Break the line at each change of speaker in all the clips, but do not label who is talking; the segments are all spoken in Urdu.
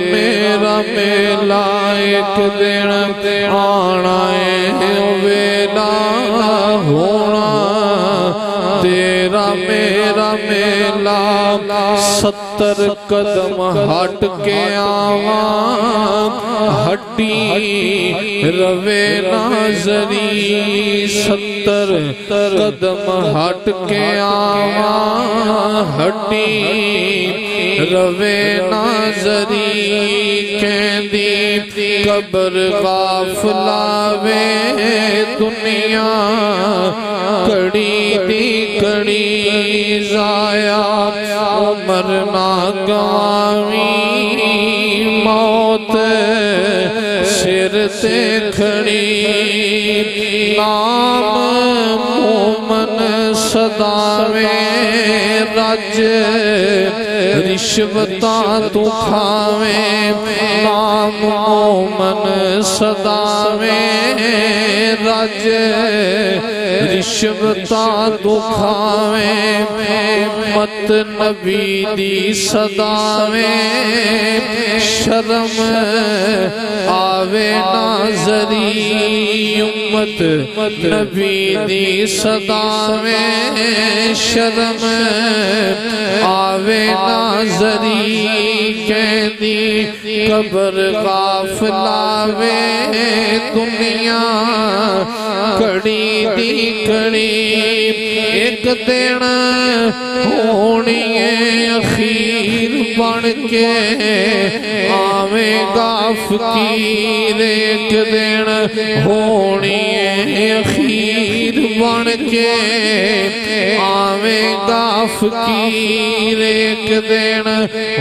میرا میلا ایک دن آنا ہے ویلا ہونا تیرا میرا میلا 70 قدم ہٹ کے آواں ہڈی روے ناظری 70 قدم ہٹ کے آواں ہڈی روے ناظری کہندی قبر غافلا وے دنیا کڑی دی کڑی ضائع عمر نہ گواویں موت سر تے کھڑی نام مومن صداویں رج رشوتاں تو کھاویں نام مومن صداویں رج رشوتاں تو کھاویں مت نبی دی صداویں شرم آوے ناظری امت نبی دی صداویں شرم آوے ناظری کہندی قبر غافلا وے دنیا کڑی دی کڑی ایک دن ہونی اخیر بن کے آویں گا فقیر ایک دن ہونی اخیر بن کے آویں گا فقیر ایک دن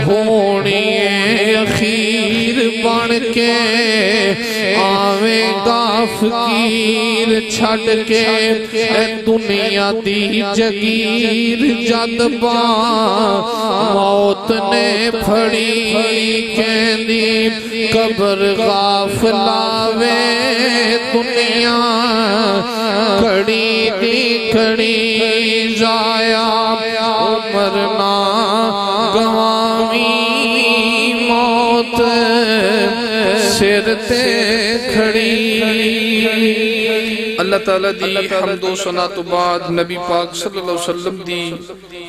ہونی اخیر بن کے آویں گا فقیر چھڑ کے دنیا دی جگیر جد موت نے پھڑی کہندی قبر غافلا وے دنیا کڑی دی کڑی ضائع عمر نہ گواویں موت سر تے کھڑی اللہ تعالیٰ دی حمد و ثنا تو بعد نبی پاک صلی اللہ علیہ وسلم دی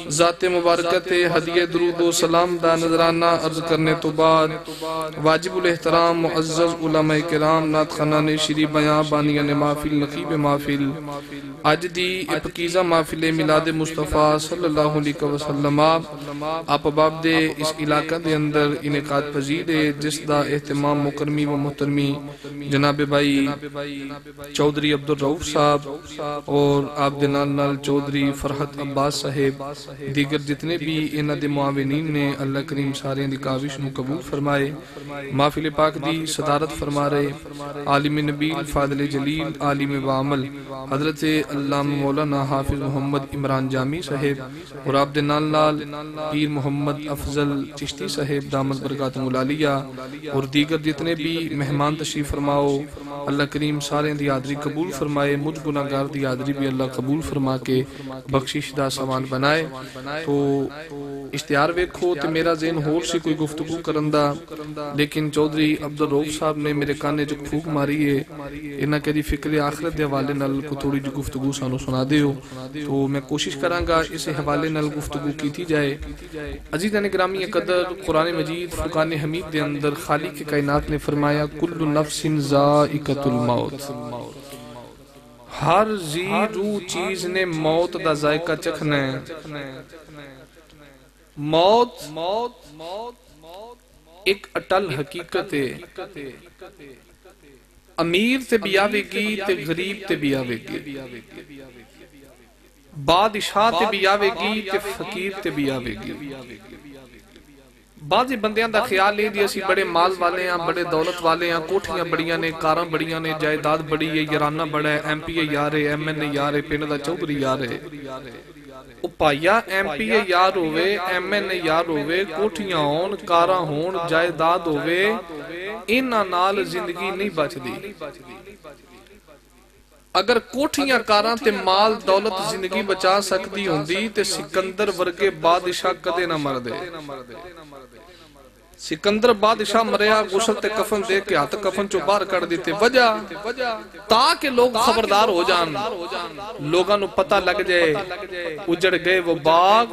ذات مبارکت ہدیہ درود و سلام دا نظرانہ عرض کرنے تو بعد واجب الاحترام معزز علماء کرام نعت خانان شری بیان بانیان محفل نقیب محفل آج دی پکیزہ محفل میلاد مصطفیٰ صلی اللہ علیہ وسلم آپ باب دے اس علاقہ دے اندر انعقاد پذیر ہے جس دا اہتمام مکرمی و محترمی جناب بھائی چودھری عبدالرؤف صاحب اور آپ دنال نال چودھری فرحت عباس صاحب دیگر جتنے بھی انہ دے معاونین نے اللہ کریم سارے دی کاوش نو قبول فرمائے محفل پاک دی صدارت فرما رہے عالم نبیل فاضل جلیل عالم وعمل حضرت علامہ مولانا حافظ محمد عمران جامی صاحب اور آپ دنال نال پیر محمد افضل چشتی صاحب دامت برکاتہ ملالیہ اور دیگر جتنے بھی مہمان تشریف فرماؤ اللہ کریم سارے دی حاضری قبول فرمائے مجھ گناہگار دی حاضری بھی اللہ قبول فرما کے بخشش دا سامان بنائے تو اشتہار ویکھو تے میرا ذہن ہور سے کوئی گفتگو کرندہ لیکن چودھری عبدالرؤف صاحب نے میرے کانے جو پھوک ماری ہے انہا کہہ فکر آخرت دے حوالے نال کو تھوڑی جو گفتگو سانو سنا دے ہو تو میں کوشش کرانگا اس حوالے نال گفتگو کی تھی جائے عزیزان گرامی قدر قرآن مجید فرقان حمید دے اندر خالق کائنات نے فرمایا کل نفس ذائقۃ الموت ہر زی روح چیز نے موت دا ذائقہ چکھنا ہے موت ایک اٹل حقیقت ہے امیر تے بھی آوے گی تے غریب تے بھی آوے گی بادشاہ تے بھی آوے گی تے فقیر تے بھی آوے گی بعضی بندیاں دا خیال لے دیا سی بڑے مال والے ہیں بڑے دولت والے ہیں کوٹھیاں بڑیاں نے کاراں بڑیاں نے جائیداد بڑی ہے یارانہ بڑا ہے ایم پی اے یار ہے ایم این اے یار ہے پنڈ دا چودھری یار ہے اپایا ایم پی اے یار ہوئے ایم این اے یار ہوئے کوٹھیاں ہون کاراں ہون جائیداد ہوئے انہاں نال زندگی نہیں بچ دی اگر کوٹھیاں کاراں تے مال دولت زندگی بچا سکتی ہوندی تے سکندر ورگے بادشاہ کدے نہ مر دے سکندر بادشاہ مریا غسل تے کفن دے کے ہاتھ کفن چو باہر کر دیتے، وجہ تاکہ لوگ خبردار ہو جان، لوگاں نو پتہ لگ جائے اجڑ گئے وہ باغ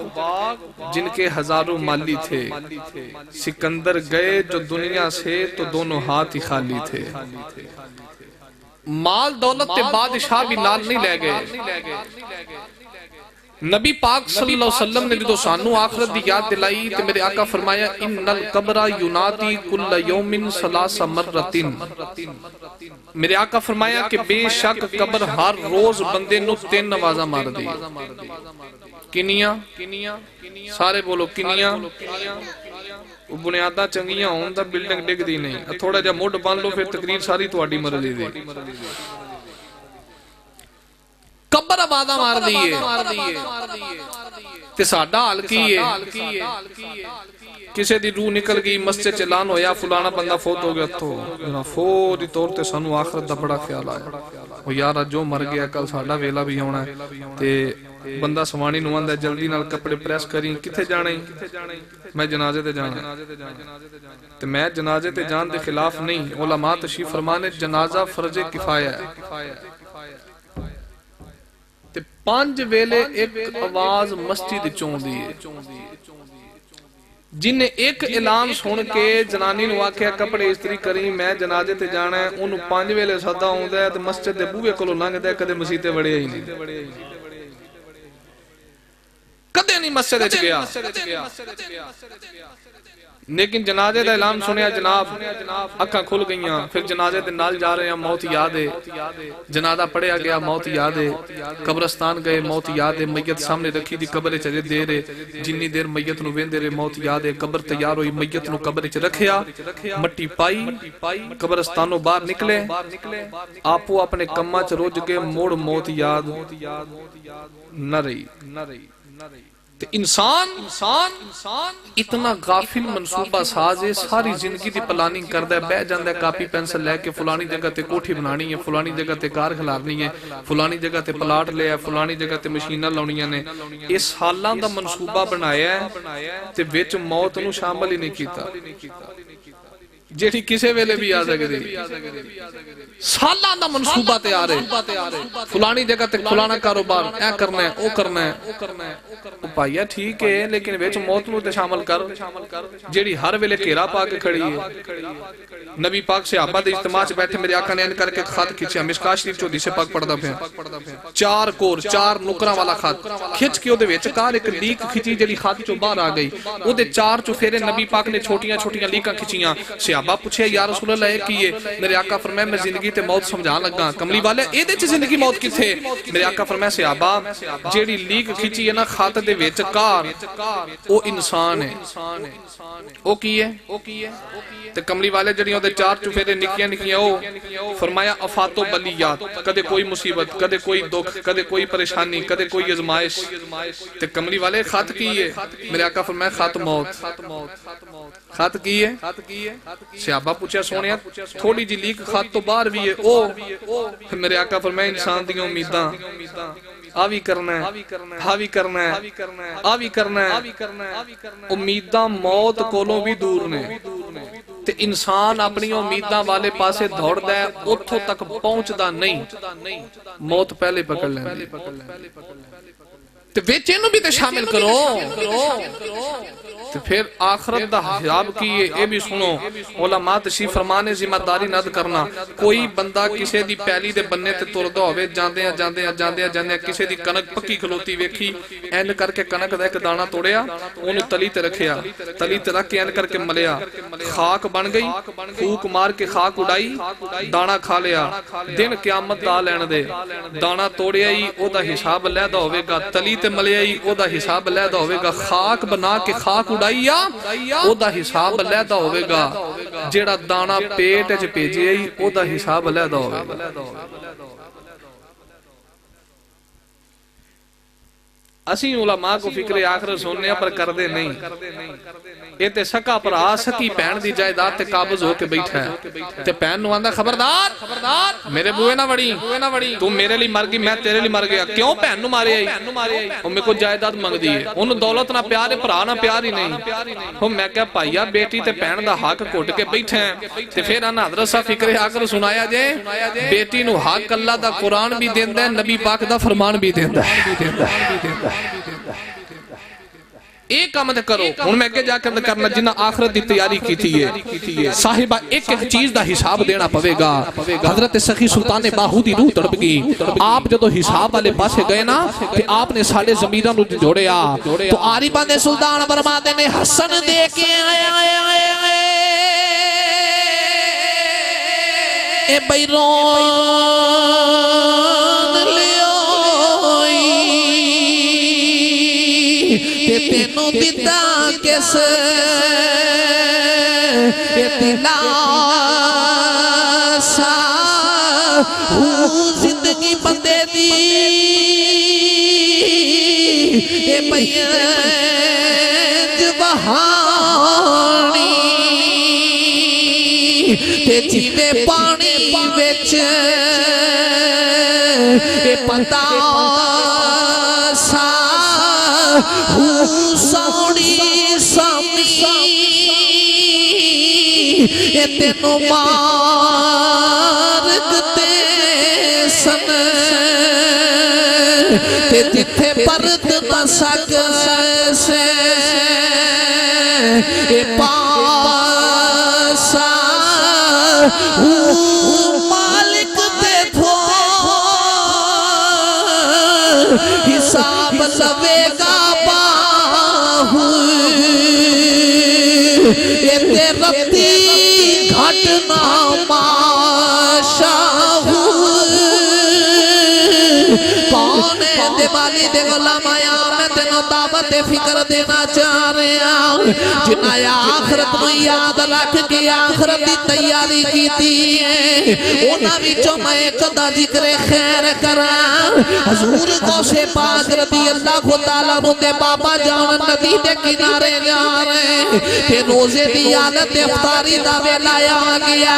جن کے ہزاروں مالی تھے، سکندر گئے جو دنیا سے تو دونوں ہاتھ ہی خالی تھے، مال دولت تے بادشاہ بھی نال نہیں لے گئے۔ نبی پاک صلی اللہ علیہ وسلم نے جو سانو آخرت دی یاد دلائی تے میرے آقا فرمایا ان القبر ینادی کل یوم ثلاث مرتين، میرے آقا فرمایا کہ بے شک قبر ہر روز بندے نو 3 آوازاں مار دی۔ کنیاں؟ سارے بولو کنیاں؟ وہ بنیاداں چنگیاں ہون دا بلڈنگ ڈگ دی نہیں، تھوڑا جا موڈ بان لو پھر تقریر ساری تواڈی مرضی دی۔ قبر آوازاں مار دیئے تے ساڈا حال کی ہے؟ کسے دی روح نکل گئی، مسجد چلان ہویا فلانا بندہ فوت ہو گیا تو فوری طور تے سانو آخرت دا بڑا خیال آیا، وہ یارا جو مر گیا کل ساڈا ویلا بھی ہونا ہے، تے بندہ سوانی نو آندا جلدی نال کپڑے پریس کریں، کتھے جانا ہی؟ میں جنازے تے جانا، تے میں جنازے تے جان دے خلاف نہیں، علماء تشریف فرمانے جنازہ فرض کفایہ ہے، 5 ویلے ایک آواز مسجد چون دیئے، جن نے ایک اعلان سن کے جنانی نو آکھیا کپڑے استری کریں میں جنازے تے جانا ہے، انہوں 5 ویلے صدا ہوندہ ہے تو مسجد دے بوئے کلو لنگ دے کدے مسیتے وڑے ہی نہیں، کدے نہیں مسجد اچ گیا، لیکن جنازے دا اعلان سنیا جناب اکھاں کھل گئیاں، پھر جنازے دے نال جا رہے ہیں موت یاد ہے، جنازہ پڑھیا گیا موت یاد ہے، قبرستان گئے موت یاد ہے، میت سامنے رکھی دی قبر چلے دے رہے، جنی دیر میت نو ویندے رہے موت یاد ہے، قبر تیار ہوئی میت نو قبر چ رکھیا، مٹی پائی، قبرستانوں باہر نکلے، آپو اپنے کماں چ روج کے موڑ موت یاد نہ رہی۔ انسان اتنا غافل منصوبہ ساز ہے، ساری زندگی دی پلاننگ کردہ ہے، بہ جاندہ ہے کاپی پینسل لے کے فلانی جگہ تے کوٹھی بنانی ہے، فلانی جگہ تے کار کھلارنی ہے، فلانی جگہ تے پلاٹ لے ہے، فلانی جگہ تے مشینہ لاؤنیاں نے، اس سالاں دا منصوبہ بنایا ہے تے وچ موت نو شامل ہی نہیں کیتا، جیڑی کسے ویلے بھی آ سکتی، سالاں دا منصوبہ تیار ہے، فلانی جگہ تے فلانا کاروبار اے کرنا ہے او کرنا ہے، پائیا ٹھیک ہے لیکن ویچ موت نو تے شامل کر، جیڑی ہر ویلے کیرا پا کے کھڑی ہے۔ نبی پاک سے صحابہ دے اجتماع سے بیٹھے میرے آقا نے ان کر کے خط کھچیا، مشکاہ شریف چو دیسے پاک پڑھدا پھر 4 کور 4 نکراں والا خط کھچ کے او دے ویچ کار ایک لیک کھچی جیڑی خط چو باہر آ گئی، او دے 4 چو پھیرے نبی پاک نے چھوٹیاں چھوٹیاں لیکاں کھچیاں، صحابہ پوچھے یا رسول اللہ ہے کیے، میرے آقا فرمائے میں زندگی تے موت سمجھان لگا، کملی والے اے دے چ زندگی موت کتھے؟ میرے آقا فرمائے صحابہ جیڑی لیک کھچی ہے نا خط دے ویچ کار او انسان ہے، او کی ہے؟ تے کملی والے جڑیوں دے 4 چوفیرے نکیاں نکیاں او فرمایا افات و بلیات، کدے کوئی مصیبت، کدے کوئی دکھ، کدے کوئی پریشانی، کدے کوئی ازمائش، تے کملی والے خط کی ہے؟ میرے آقا فرمایا خط موت، خط کی ہے؟ صحابہ پوچھا سونیا تھوڑی جی لیک خط تو باہر بھی ہے، او میرے آقا فرمایا انسان دیوں امیداں آوی کرنا ہے، ہاوی کرنا ہے، آوی کرنا ہے، امیداں موت کولوں بھی دور نے، تے انسان اپنی امیداں والے پاسے دوڑ دا ہے، اتھوں تک پہنچ دا نہیں، موت پہلے پکڑ لیں، تے ویچینو بھی تے شامل کرو، پھر آخرت دا حساب کیے، اے بھی سنو علماء تشریف فرمانے ذمہ داری نہ کرنا، کوئی بندہ کسے دی پہلی دے بننے تے تردہ ہوئے جاندے کسے دی کنک پکی کھلوتی ویکھی، اینڈ کر کے کنک دا ایک دانا توڑیا، انہوں تلی تے رکھیا، تلی تے رکھ کے اینڈ کر کے ملیا، خاک بن گئی، پھوک مار کے خاک اڑائی، دانا کھا لیا، دن قیامت دا لین دے، دانا توڑیا ہی او دا حساب لیدہ ہوئے گا، تلی تے ملیا ہی او دا حساب لیدہ ہوئے گا، خاک بنا کے خاک اڑائیا او دا حساب لیدہ ہوئے گا، جیڑا دانا پیٹ اچ پیجئے ہی او دا حساب لیدہ ہوئے گا۔ اسی علماء کو فکر آخر سننے پر کردے نہیں، یہ تے سکا پرا سکی پہن دی جائیداد تے قابض ہو کے بیٹھا ہے تے پہن نو آندہ خبردار میرے بوئے نہ وڑی تو میرے لی مر گئی میں تیرے لی مر گیا کیوں پہن نو مارے آئی اور میں کو جائیداد مانگ دیئے انہوں دولت نہ پیار ہے پرا نہ پیار ہی نہیں ہوں میں کہا پائیا بیٹی تے پہن دا حق کوٹ کے بیٹھے ہیں تے پھر آنا حضرت صاحب فکر آکر سنایا جائے بیٹی نو حق اللہ دا قرآن بھی دیندہ ہے نبی پاک دا فرمان بھی دیندہ ہے ایک کام دے کرو ان میں جا کر کرنا جنہ آخرت دی تیاری کی تھی صاحبہ ایک چیز دا حساب دینا پوے گا حضرت سخی سلطان باہو دی روح تڑپ گئی آپ جدو حساب والے پاسے گئے نا کہ آپ نے سالے زمینہ نو جوڑیا تو آری باندے سلطان برمادے نے حسن دے کے اے بیرون لیوئی تے تینوں دیتا کیسے اتنا سا زندگی بندے دی اے بیانج بہانی تے جیوے پانی ویچ اے پتا سا سوڑی سامی اے تینوں مارکتے سن تے جتھے پرد نہ سکسے اے پاسا مالک دے تھو حساب لوے گا باہو یہ تیرتی گھٹنا ماشاہو کون ہے دیوالی دے غلام آیا میں تینوں دعوت فکر دینا چاہ رہے ہیں جنہ آخرت میں یاد رکھ کے آخرت دی تیاری کی تھی اونا وچوں میں ایک دا ذکر خیر کرا حضور غوث پاک رضی اللہ تعالیٰ دے بابا جان ندی دے کنارے جا رہے کہ روزے دی حالت افطاری دا ویلا آ گیا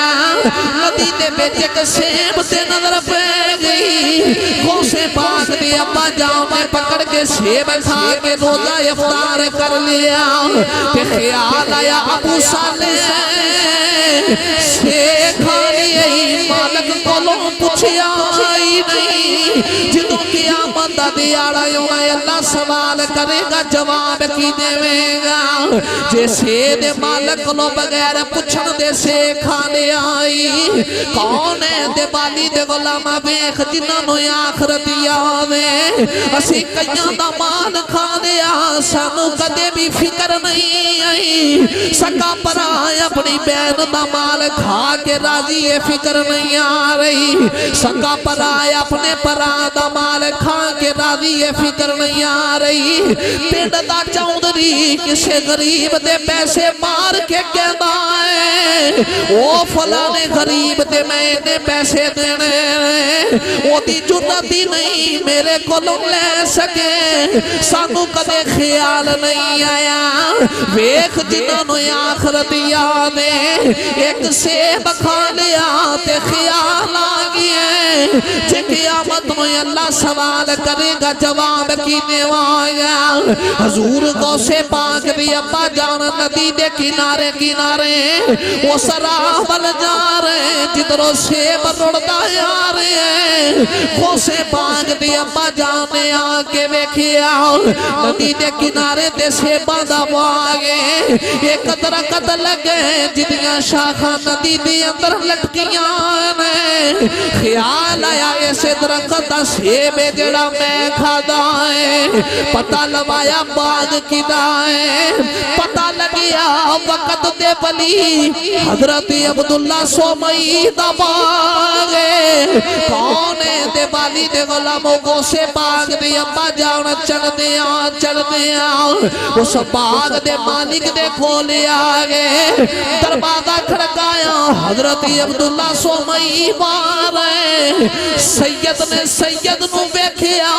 ندی دے بیچ ایک سیب سے نظر پہ گئی غوث پاک دی ابا جان میں پکڑ کے سیب کھا کے روزہ افطار کر لیا کہ خیال آیا ابو صالح سے کھانی ای مالک کولوں پوچھیا ہی نہیں جدوں قیامت دا دیاڑا یونا اللہ سوال کرے گا جواب کی دے گا جیسے دے مالک کولوں بغیر پوچھن دے سے کھانے آئی کون ہے دے بالی دے غلامہ بیخ جنہاں نو آخرت یاوے اسی کئیاں دا مال کھانے آسانو کدے بھی فکر نہیں آئی سکا پر آئے اپنی بین دا مال کھا کے راضی فکر نہیں آ رہی سکا پر آئے اپنے پرا دا مال کھا کے راضی فکر نہیں آ رہی پیڑ دا چاؤندری کسے غریب دے پیسے مار کے کہنا ہے او فلانے غریب دے میں نے پیسے دینے او دی جنتی نہیں میرے کو لے سکے سانو کدے خیال نہیں آیا ویخ جنہوں نے آخرت یادے ایک سیب کھا لیا تے خیال آگئے جے قیامت میں اللہ سوال کرے گا جواب کینے آیا حضور غوث پاک دی ابا جان ندی دے کنارے کنارے وہ سراول جا رہے جدروں سیب رڑتا جا رہے غوث پاک دی ابا جانے آکے ویکھیا ندی دے کنارے دے سیباں دا باغے ایک درخت لگے جدیاں شاخاں ندی دے اندر لٹکیاں نے خیال آیا ایسے درخت دا سیب جڑا میں کھادا ہے پتہ لوایا باغ کی دائے پتہ لگیا وقت دے ولی حضرت عبداللہ سومئی دا باغے کون ہے دے والی دے غلاموں کو سے باغ دے ابا جان چڑھ دیا اس باغ دے مالک دے کھولے آگے دروازہ کھڑکایا
حضرت عبداللہ سومئی بارے سید نے سید نو بیکھیا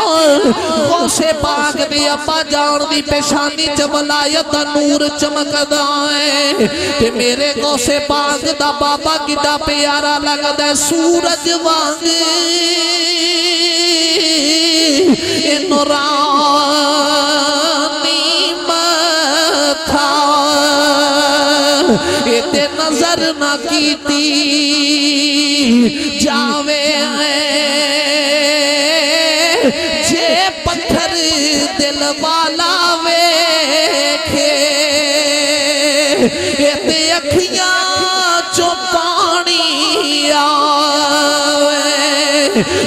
غوث پاک دی ابا جان دی پیشانی چ ولایت دا نور چمکدا ہے تے میرے غوث پاک دا بابا کڈا پیارا لگدا ہے سورج وانگ اے نورانی متھا اے تے نظر نہ کیتی جاوے جے پتھر دل والا ویکھے اے تے اکھیاں چوں پانی آوے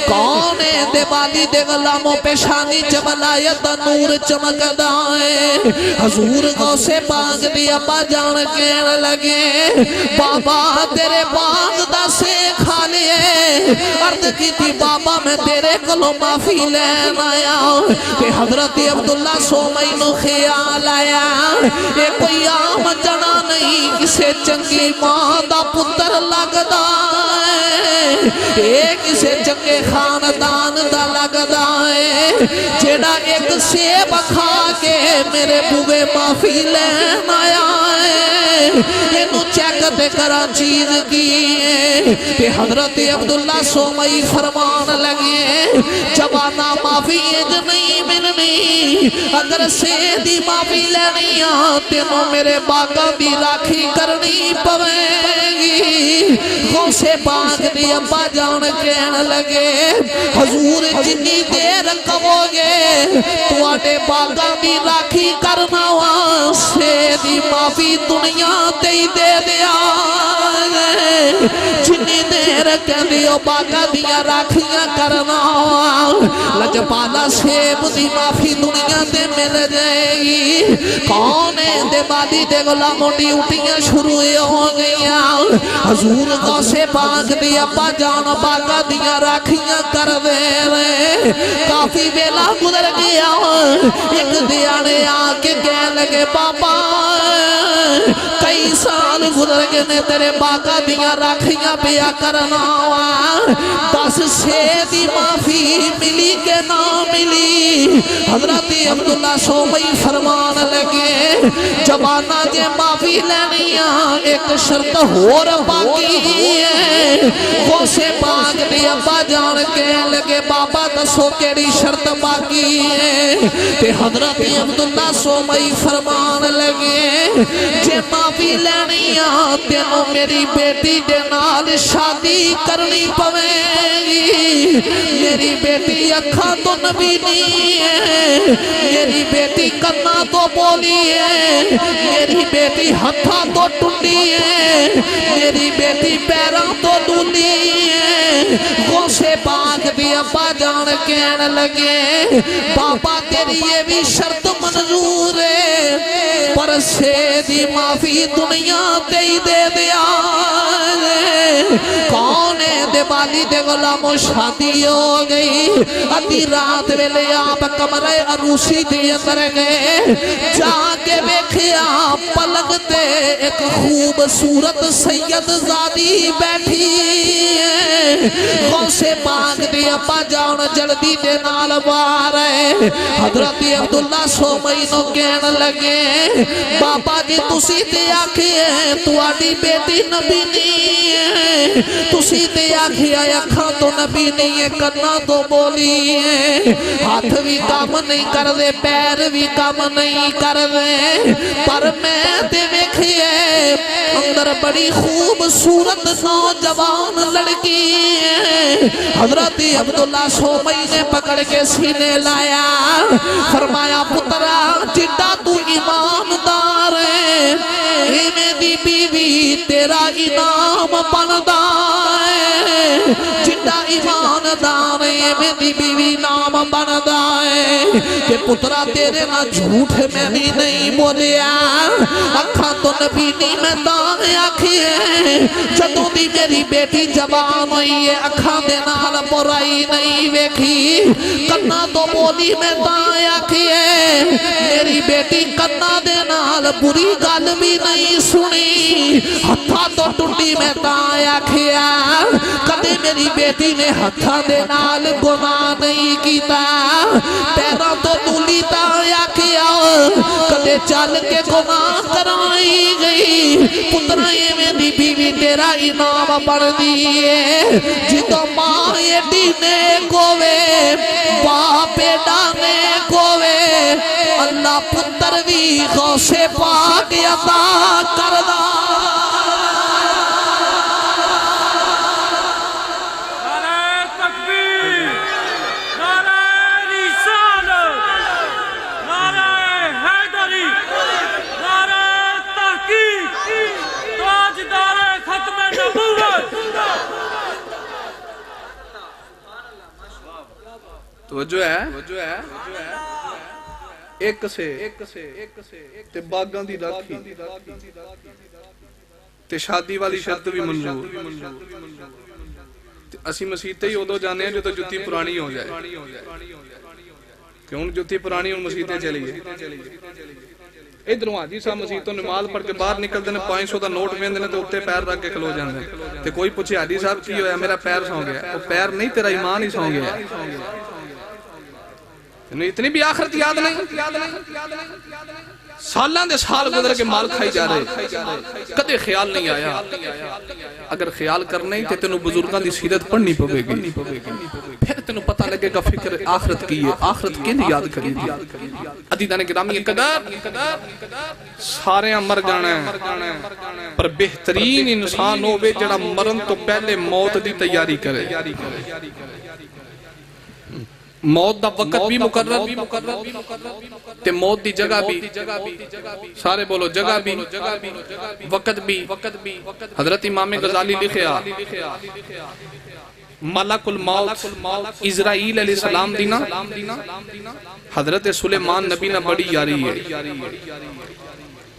کون ہے دے والی دے غلاموں پیشانی چ ولایت دا نور چمکدا ہے حضور غوث پاک دی ابا جان کہن لگے بابا تیرے باغ دا سے کھا لیے عرض کی تھی بابا میں تیرے کلو معافی لین آیا کہ حضرت عبداللہ سومئی نو خیال آیا یہ کوئی عام جنا نہیں کسے چنگی ماں دا پتر لگدا ہے ایک اسے چنگے خاندان دا لگدا ہے جیڑا ایک سیب کھا کے میرے بوے معافی لین آیا ہے انہوں چیکتے کرا چیز کی ہے کہ حضرت عبداللہ سومئی فرمان لگے جوانا معافی اج نہیں ملنی اگر سیدی معافی لینی تینوں میرے باغا دی راکھی کرنی پوے گی غوث پاک دی ابا جان کہن لگے حضور جنی دیر کہو گے تو آٹے باغا دی راکھی کرنا واسے دی معافی دنیا تے دے دیا جنی دیر کہن دیو باغا دیا راکھیاں کرنا لجپالا سیب دی معافی دنیا تے مل جائے گی کون ہے دے بالی دے غلاموں ڈیوٹیاں شروع ہو گیا حضور غوث پاک دی ابا جان باغا دیا راکھیاں کر دے رہے کافی بیلا گزر گیا ایک دیانے آکے کہہ لگے بابا کئی سال گزر گئے نے تیرے باغا دیا راکھیاں پیا کرنا دس سے دی معافی ملی کہ نہ ملی حضرت عبداللہ سومئی فرمان لگے جبانا جے معافی لینی ایک شرط ہور باقی ہے غوث پاک دی ابا جان کے لگے بابا دسو کیڑی شرط باقی ہے تے حضرت عبداللہ سومئی فرمان لگے جے معافی لینی تینوں میری بیٹی دے نال شادی کرنی پوے گی میری بیٹی اکھاں تو نبی نہیں ہے میری بیٹی کنا تو بولی ہے میری بیٹی ہتھا تو ٹنڈی ہے میری بیٹی پیراں تو دولی ہے غوث پاک دی ابا جان کہن لگے بابا تیری یہ بھی شرط منظور ہے پر سے دی معافی دنیا تے ہی دے دیا کون ہے دے بالی دے غلاموں شادی ہو گئی ادھی رات ویلے آپ کمرے عروسی دے اندر گئے جا کے بیکھیا پلگتے ایک خوبصورت سید زادی بیٹھی ہے غوث پاک دی ابا جان جلدی دے نال بارے حضرت عبداللہ سومئی نو کہن لگے بابا جی تسی تے آکھئے تو آڈی بیٹی نبی نہیں ہے تسی تے آکھئے اکھاں تو نبی نہیں ہے کنا تو بولی ہے ہاتھ بھی کام نہیں کر دے پیر بھی کام نہیں کر دے پر میں تے ویکھئے اندر بڑی خوبصورت نوجوان لڑکی ہے حضرت عبداللہ سومئی نے پکڑ کے سینے لایا فرمایا پترا جڈا تو ایماندار ہے میری بیوی تیرا انعام بندا ہے جڈا ایماندار ہے میری بیوی نام بندا ہے کہ پترا تیرے نہ جھوٹ میں بھی نہیں بولیا اکھاں تو نبی نہیں میں دانے آکھئے جدوں دی میری بیٹی جوان ہوئی ہے اکھاں دے نال برائی نہیں ویکھی کنا تو بولی میں دانے آکھئے میری بیٹی کنا دے نال بری گل بھی نہیں سنی ہتھا تو ٹوٹی میں تایا کھیا کدے میری بیٹی نے ہتھاں دے نال گناہ نہیں کیتا پیروں تو دولی تایا کھیا کدے چل کے گناہ کرائی گئی پترائے میں دی بیوی تیرا انعام بڑھ دیئے جدو ماں ایڈی نے کووے باپ ڈانے کووے اللہ پتر بھی غوث پاک عطا کردہ
توجہ ہے ایک سے تے باغاں دی راکھی تے شادی والی شرط بھی منظور تے اسی مسیح تے ہی ادو جانے ہیں جو تو جتی پرانی ہو جائے کہ ان جتی پرانی ان مسیح تے چلی گئے ادھروں حاجی صاحب مسیح تو نماز پڑھ کے باہر نکل دینے 500 دا نوٹ وین دینے تو اتے پیر رکھ کے کھلو جاندے تے کوئی پوچھے حاجی صاحب کی ہویا میرا پیر سو گیا وہ پیر نہیں تیرا ایمان ہی سو گیا اتنی بھی آخرت یاد نہیں سالان دے سال گزر کے مال کھائی جا رہے کدے خیال نہیں آیا اگر خیال کرنے تے تینوں بزرگاں دی سیرت پڑھنی پوے گی پھر تینوں پتہ لگے گا فکر آخرت کی ہے آخرت کے لیے یاد کری دی عزیزان گرامی قدر سارے مر جانا ہے پر بہترین انسان ہوئے جڑا مرن تو پہلے موت دی تیاری کرے موت دا وقت بھی مقرر تے موت دی جگہ بھی سارے بولو جگہ بھی وقت بھی حضرت امام غزالی لکھیا ملک الموت اسرائیل علیہ السلام دینا حضرت سلیمان نبی نہ بڑی یاری ہے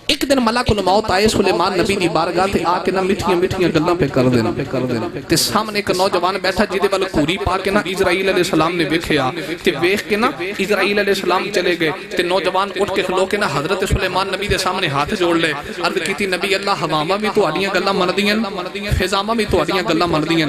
ایک دن ملک الموت آئے سلیمان نبی دی بارگاہ تے آکے نا مٹھیاں گلاں پہ کر دینا تے سامنے ایک نوجوان بیٹھا جیدے والا کوری پاکے نا اسرائیل علیہ السلام نے ویکھیا تے ویکھ کے نا اسرائیل علیہ السلام چلے گئے تے نوجوان اٹھ کے کھلو کے نا حضرت سلیمان نبی دے سامنے ہاتھ جوڑ لے عرض کیتی نبی اللہ ہواواں بھی تہاڈیاں گلاں مندیاں فضاواں بھی تہاڈیاں گلاں مندیاں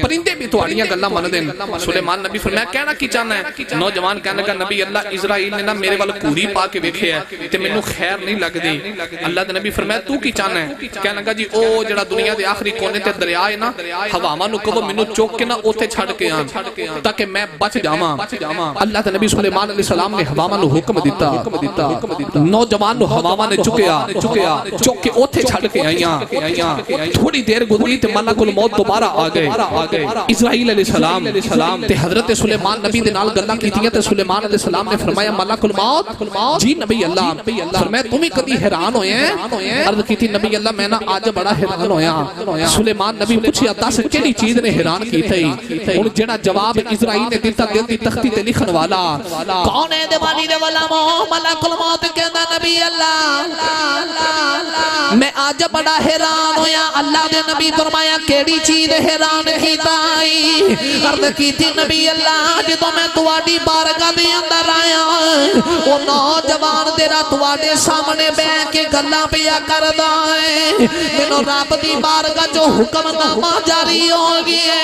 پرندے بھی تہاڈیاں گلاں مندے سلیمان نبی فرمایا کہنا کی چاہنا ہے نوجوان کہنے لگا نبی اللہ اسرائیل نے نا میرے والا کوری پا کے ویکھیا ہے تے مینوں خیر نہیں لگدی اللہ دے نبی فرمایا تو کی چاہنا ہے کہنے لگا جی او جڑا دنیا دے آخری کونے تے دریا ہے نا ہواواں نو کہو مینوں چوک کے نا اوتھے چھڈ کے آن تاکہ میں بچ جاواں اللہ دے نبی سلیمان علیہ السلام نے ہواواں نو حکم دیتا نوجوان نو ہواواں نے چکیا چوک کے اوتھے چھڈ کے آئیاں تھوڑی دیر گزری تے ملک الموت دوبارہ آ گئے اسرائیل علیہ السلام تے حضرت سلیمان نبی دے نال گلاں کیتیاں تے سلیمان علیہ السلام نے فرمایا ملک الموت جی نبی اللہ فرمایا تم ہی کبھی حیران ہوئے ہیں عرض کی تھی نبی اللہ میں نا آج بڑا حیران ہویا سلیمان نبی پوچھیا دس کیڑی چیز نے حیران کی تھی ان جڑا جواب اسرائیل نے دیتا دل دی تختی تے لکھن والا کون ہے دیوانی دے والا ملک الموت کہندا نبی اللہ میں آج بڑا حیران ہویا اللہ دے نبی فرمایا کیڑی چیز حیران کیتا عرض کی تھی نبی اللہ جدوں میں تواڈی بارگاہ دے اندر آیا او نوجوان تیرا تواڈے سامنے بیٹھ کے گلاں پیا کردا ہے مینوں رب دی بارگاہ جو حکم نامہ جاری ہو گیا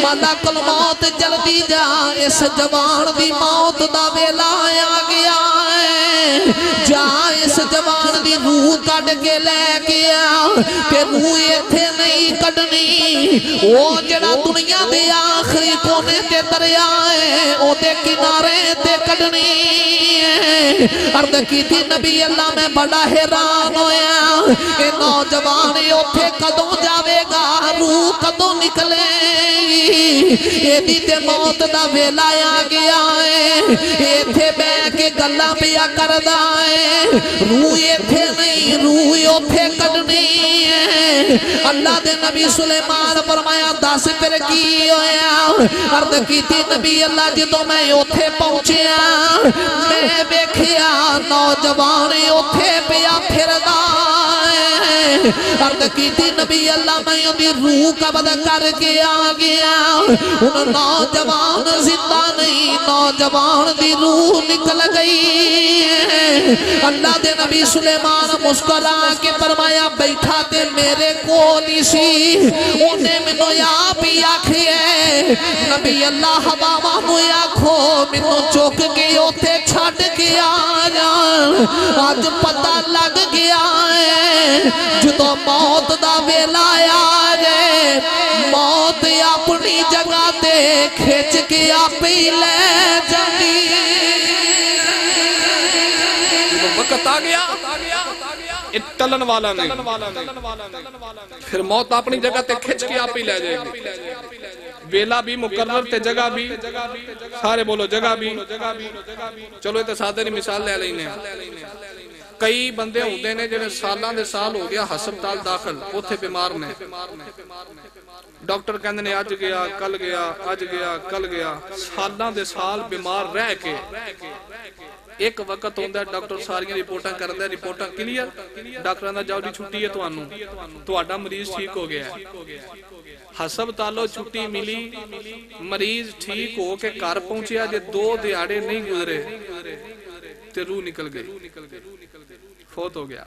ملک الموت جلدی جا اس جوان دی موت دا ویلا آ گیا ہے جا اس جوان دی روح کڈ کے لے کے آ تے روح ایتھے نہیں کڈنی او جڑا دنیا دے آخری کونے تے دریا ہے او دے کنارے تے کڈنی ہے عرض کی تھی نبی اللہ میں بڑا حیران ہویا کہ نوجوان اوتھے کدوں جاوے گا روح کدوں نکلے یہ دیتے موت دا ویلا آ گیا ہے ایتھے بیٹھ کے گلاں پیا کردا ہے روح ایتھے نہیں روح اوتھے کڈنی ہے اللہ دے نبی سلیمان فرمایا دس پھر کی ہویا عرض کیتی نبی اللہ جدوں میں اوتھے پہنچیا میں ویکھیا نوجوان اوتھے پیا پھردا عرض کیتی نبی اللہ میں اندی روح قبض کر کے آ گیا ان نوجوان زندہ نہیں نوجوان دی روح نکل گئی اللہ دے نبی سلیمان مسکرا کے فرمایا بیٹھا تے میرے کول ہی
نہیں سی انہیں منو یا بھی آکھئے نبی اللہ ہواواں نو آکھو منو چوک کے اوتے چھڈ کے آ جان اج پتہ لگ گیا ہے جدوں موت دا ویلا آ جائے موت اپنی جگہ تے کھچ کے آپ ہی لے جاتی
وقت آ گیا ٹلن والا نہیں پھر موت اپنی جگہ تے کھچ کے آپ ہی لے جائے گی ویلا بھی مقرر تے جگہ بھی سارے بولو جگہ بھی چلو یہ تو سادہ نہیں مثال لے لینے کئی بندے ہوندے نے جنہیں سالاں دے سال ہو گیا ہسپتال داخل اوتھے بیمار نے ڈاکٹر کہندے نے اج گیا کل گیا اج گیا کل گیا سالاں دے سال بیمار رہ کے ایک وقت ہوندا ہے ڈاکٹر ساری رپورٹاں کردا ہے رپورٹاں کلیئر ڈاکٹراں دا جاؤ جی چھٹی ہے تانوں تہاڈا مریض ٹھیک ہو گیا ہے ہسپتالوں چھٹی ملی مریض ٹھیک ہو کے گھر پہنچیا جے 2 دیہاڑے نہیں گزرے تے روح نکل گئی فوت ہو گیا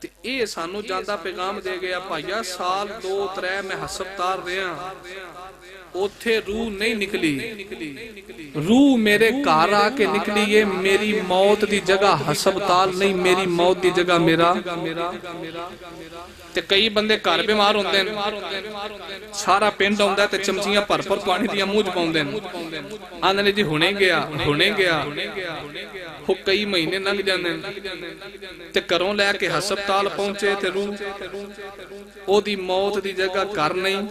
تے اے سانو جاندا پیغام دے گیا بھائیا سال 2-3 میں ہسپتال رہا اوتھے روح نہیں نکلی روح میرے گھر آ کے نکلی ہے میری موت دی جگہ ہسپتال نہیں میری موت دی جگہ میرا تے کئی بندے گھر بیمار ہوندے ہیں سارا پنڈ ہوندا ہے تے چمچیاں بھر پانی دیاں منہ چ پاوندے ہیں آندے نے جی ہونے گیا ہو کئی مہینے لنگ جاندے تے گھروں لے کے ہسپتال پہنچے تے روح او دی موت دی جگہ گھر نہیں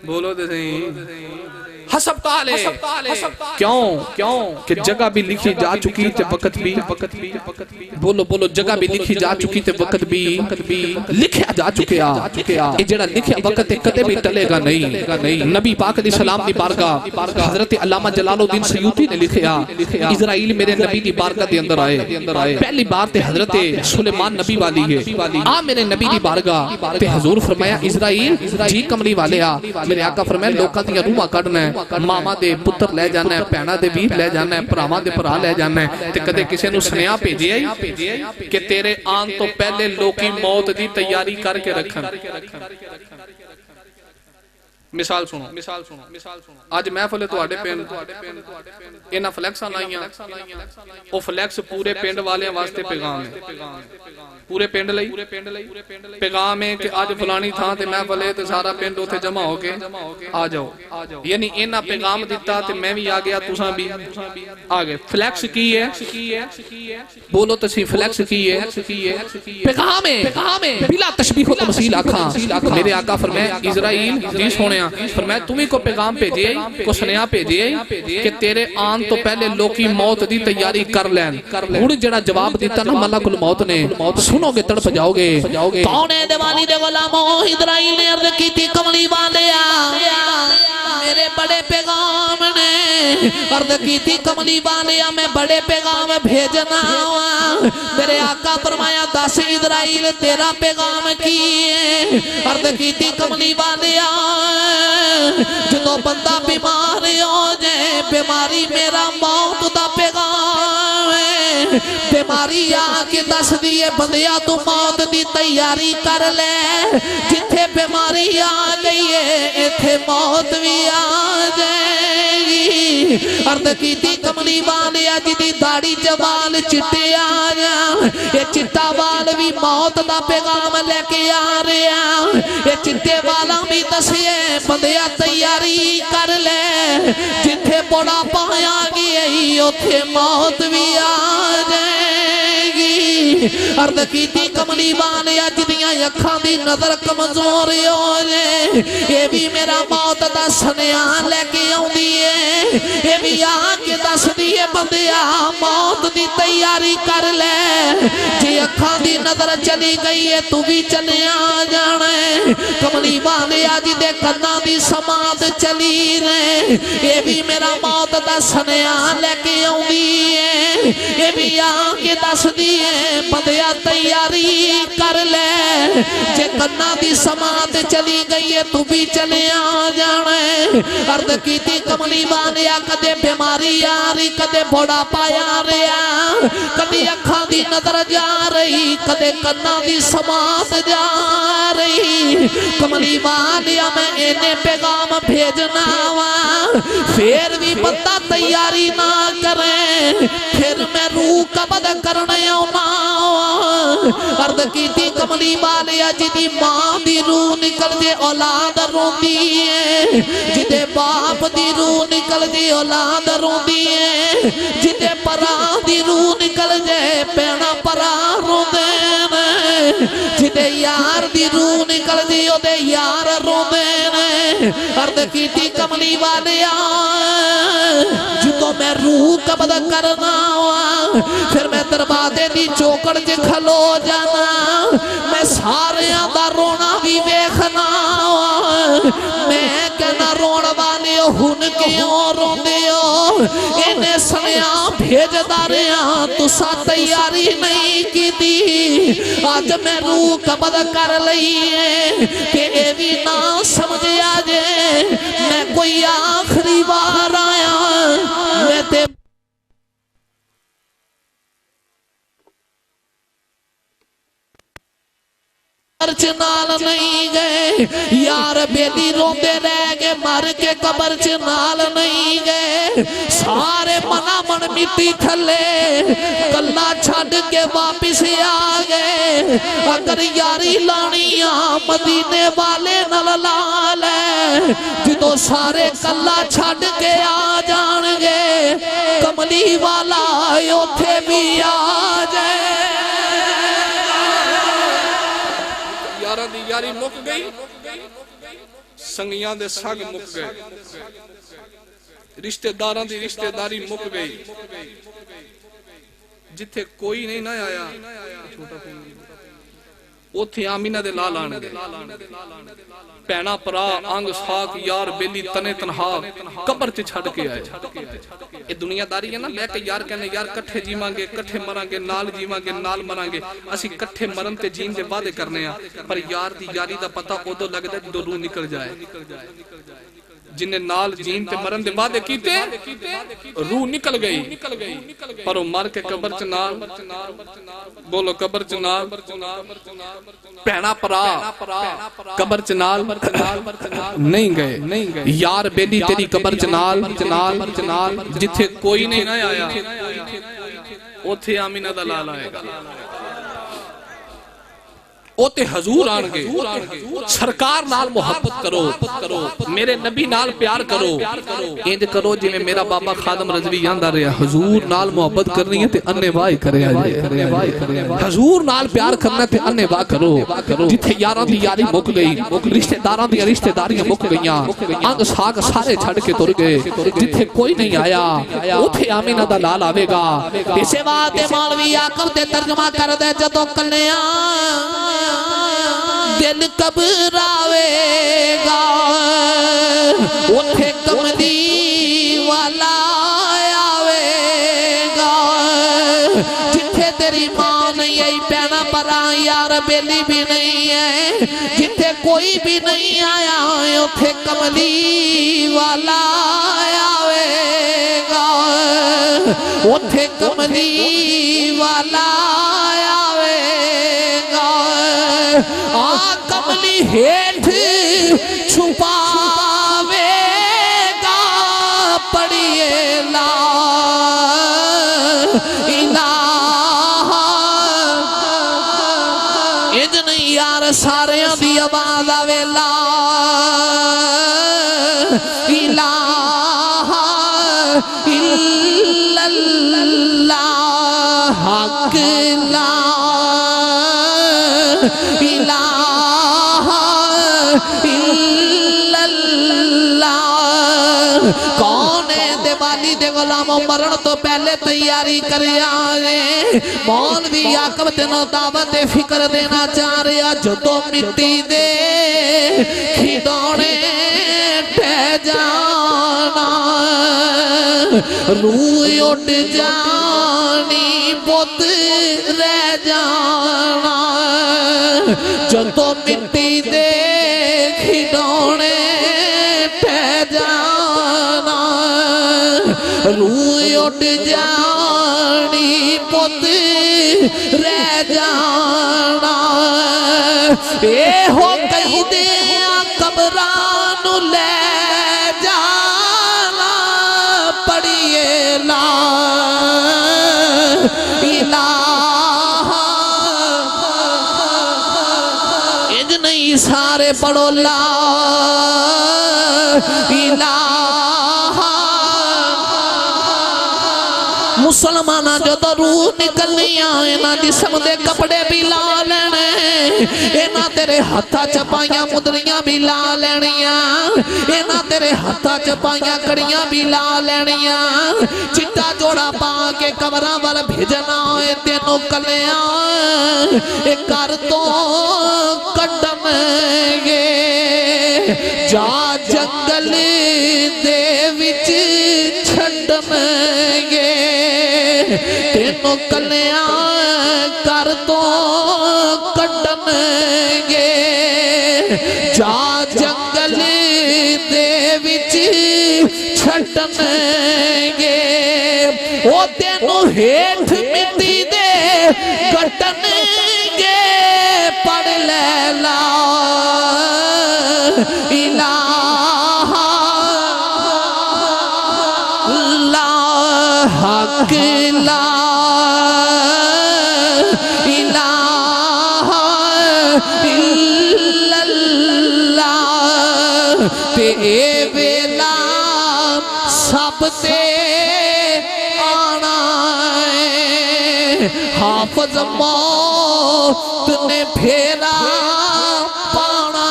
بولو تے صحیح ہسپتال ہے کیوں کہ جگہ بھی لکھی جا چکی تے وقت بھی بولو جگہ بھی لکھی جا چکی تے وقت بھی لکھیا جا چکیا یہ جڑا لکھیا وقت کدے بھی ٹلے گا نہیں نبی پاک علیہ السلام دی بارگاہ حضرت علامہ جلال الدین سیوطی نے لکھیا اسرائیل میرے نبی دی بارگاہ دے اندر آئے پہلی بار تے حضرت سلیمان نبی والی ہے آ میرے نبی دی بارگاہ تے حضور فرمایا اسرائیل جی کملی والے آ میرے آقا فرمایا لوکاں دی روحاں کڈنا ہے ماما دے پتر لے جانا ہے پینا دے ویر لے جانا ہے پراواں دے پرا لے جانا ہے تے کدے کسے نو سنیا بھیجیا کہ تیرے آن تو پہلے لوکی موت دی تیاری کر کے رکھن مثال سنو آج محفل تواڈے پنڈ انہاں فلیکساں لائیاں او فلیکس پورے پنڈ والے واسطے پیغام ہے پورے پنڈ لئی پیغام ہے کہ آج فلانی تھاں تے محفل ہے تے سارا پنڈ اوتھے جمع ہو کے آ جاؤ یعنی انہاں پیغام دیتا تے میں بھی آ گیا تساں بھی آ گئے فلیکس کی ہے بولو تو سی فلیکس کی ہے پیغام ہے بلا تشبیہ و تمثیل آکھاں میرے آقا فرمایا اسرائیل جی سونیا فرمایا تمہیں کو پیغام بھیجئے کو سنیا بھیجئے کہ تیرے آن تو پہلے لوکی موت دی تیاری کر لین ہن جڑا جواب دیتا نا ملک الموت نے سنو گے تڑپ جاؤ گے
تونے دیوانی دے غلاموں اسرائیل نے عرض کی تھی کملی والیا میرے بڑے پیغام نے عرض کی تھی کملی والیا میں بڑے پیغام بھیجنا میرے آقا فرمایا دس اسرائیل تیرا پیغام کی عرض کی تھی کملی والیا جدو بندہ بیمار ہو جائے بیماری میرا موت دا پیغام ہے بیماری آکے دس دیئے بندیا تو موت دی تیاری کر لے جتھے بیماری آ گئی ہے ایتھے موت بھی آ جائے گی عرض کی تھی کملی والیا جدی داڑی جوال چٹے آ جا یہ چٹا وال بھی موت دا پیغام لے کے آ رہا یہ چٹے والا بھی دسیے بندیا تیاری کر لے جتھے بڑا پایا گئی اوتھے موت بھی آ جائے گی عرض کی تھی کملی والیا جدیاں اکھاں دی نظر کمزور ہو جائے یہ بھی میرا موت دا سنیاں لے کے آؤں دیئے یہ بھی آکے دس دیئے بندیا موت دی تیاری کر لے جی اکھاں دی نظر چلی گئی ہے تو بھی چلے آ جانے کملی والیا جی دے کنا دی سماعت چلی رہے یہ بھی میرا موت دا سنیاں لے کے آؤں دیئے یہ بھی آکے دس دیئے بندیا تیاری کر لے جے کنا دی سماعت چلی گئی ہے تو بھی چلے آ جانے عرض کی تھی کملی والیا کدے بیماری آ رہی کدے بڑا پایا رہا کدے اکھاں دی نظر جا رہی کدے کنا دی سماعت جا رہی کملی والیا میں انہیں پیغام بھیجنا وا پھر بھی بندہ تیاری نہ کریں پھر میں روح قبض کرنے آنا عرض کی تھی کملی والیا جدی ماں دی روح نکل جے اولاد روندی ہے جدے باپ دی روح نکل جے اولاد روندی ہے جدے پرا دی روح نکل جے پینا پرا روندے نے جدے یار دی روح نکل جے او دے یار روندے نے عرض کی تھی کملی والیا جدو میں روح قبض کرنا پھر میں دروازے دی چوکڑ چ کھلو جانا میں سارے دا رونا بھی ویکھنا میں کہنا رون والے ہن کیوں روندے ہو انہیں سنیا بھیجدا رہیا تساں تیاری نہیں کیتی آج میں روح قبض کر لئی ہے کہ اے بھی نہ سمجھیا جے میں کوئی آخری بار آیا میں تے قبر چ نال نہیں گئے یار بیلی روندے رہ گئے مر کے قبر چ نال نہیں گئے سارے منا من مٹی تھلے کلا چھڈ کے واپس آ گئے اگر یاری لانی مدینے والے نال لا لے جدو سارے کلا چھڈ کے آ جان گے کملی والا اوتھے بھی آ جائے
یاراں دی یاری مک گئی سنگیاں دے سگ مک گئے رشتہ داراں دی رشتہ داری مک گئی جتھے کوئی نہیں نہ آیا اوتھے آمینہ دے لال آن گئے پینا پرا آنگ ساک یار بیلی تنے تنہا قبر چ چھڑ کے آئے یہ دنیا داری ہے نا لے کے یار کہنے یار کٹھے جیواں گے کٹھے مران گے نال جیواں گے نال مران گے اسی کٹھے مرن تے جین دے وعدے کرنے ہیں پر یار دی یاری دا پتہ ادو لگدا جدو روح نکل جائے جنہیں نال جین تے مرن دے وعدے کیتے روح نکل گئی پر وہ مر کے قبر چ نال بولو قبر چ نال پہنا پرا قبر چ نال نہیں گئے یار بیلی تیری قبر چ نال جتھے کوئی نہیں نہ آیا اوتھے آمینہ دا لال آئے گا اوتے حضور آن گے سرکار نال محبت کرو میرے نبی نال پیار کرو انج کرو جی میں میرا بابا خادم رضوی یاندہ رہا حضور نال محبت کرنی ہے تے انے وائی کرے حضور نال پیار کرنا ہے تے انے وائی کرو جتھے یاران دی یاری مک گئی رشتہ داران دی رشتہ داریاں مک گئیاں انگ ساگ سارے چھڑ کے تر گئے جتھے کوئی نہیں آیا اوتھے آمینہ دا لال آوے گا اسے بات مولوی آقب تے ترجمہ کر دے جدو کلیاں دل کبراوے گا اٹھے کملی والا آوے گا جتھے تیری ماں نہیں ہے پینا پرا یار بیلی بھی نہیں ہے جتھے کوئی بھی نہیں آیا اٹھے کملی والا آوے گا اٹھے کملی والا کملی ہیٹھ چھپاوے گا پڑھئے لا الہ اجن یار سارے دی آواز آوے لا الہ الا اللہ حق لا الہ الا اللہ کون ہے دیوالی دے غلاموں مرن تو پہلے تیاری کرے آئے مولوی آقب تینوں دعوت فکر دینا چاہ رہا جو تو مٹی دے کھڑونے ٹہ جانا روح اٹھ جانی بت رہ جانا جو تو مٹی دے کھڑونے پہ جانا
روح اٹھ جانی پت رہ جانا اے ہو کئی دیا قبرانو لے جانا پڑھیے لا الہ اج نہیں سارے پڑھو لا الہ مسلمانہ جو تو روح نکلنی آئے نا جسم دے کپڑے بھی لا لینے اینا تیرے ہتھا چپائیاں مدریاں بھی لا لینیاں اینا تیرے ہتھا چپائیاں کڑیاں بھی لا لینیاں چٹا جوڑا پا کے قبراں وال بھیجنا ہے تینوں کلیاں ایک کر تو قدم گے جا جنگل دے وچ چھڈم گے تینوں کلیاں کر تو قدم گے جا جنگل دے وچ چھڈم گے او تینوں ہیٹھ مٹی دے گٹن گے پڑھ لے لا الہ لا حق لا الہ الا اللہ تے اے ویلا سب تے آنا ہے حافظ موت نے پھیرا پانا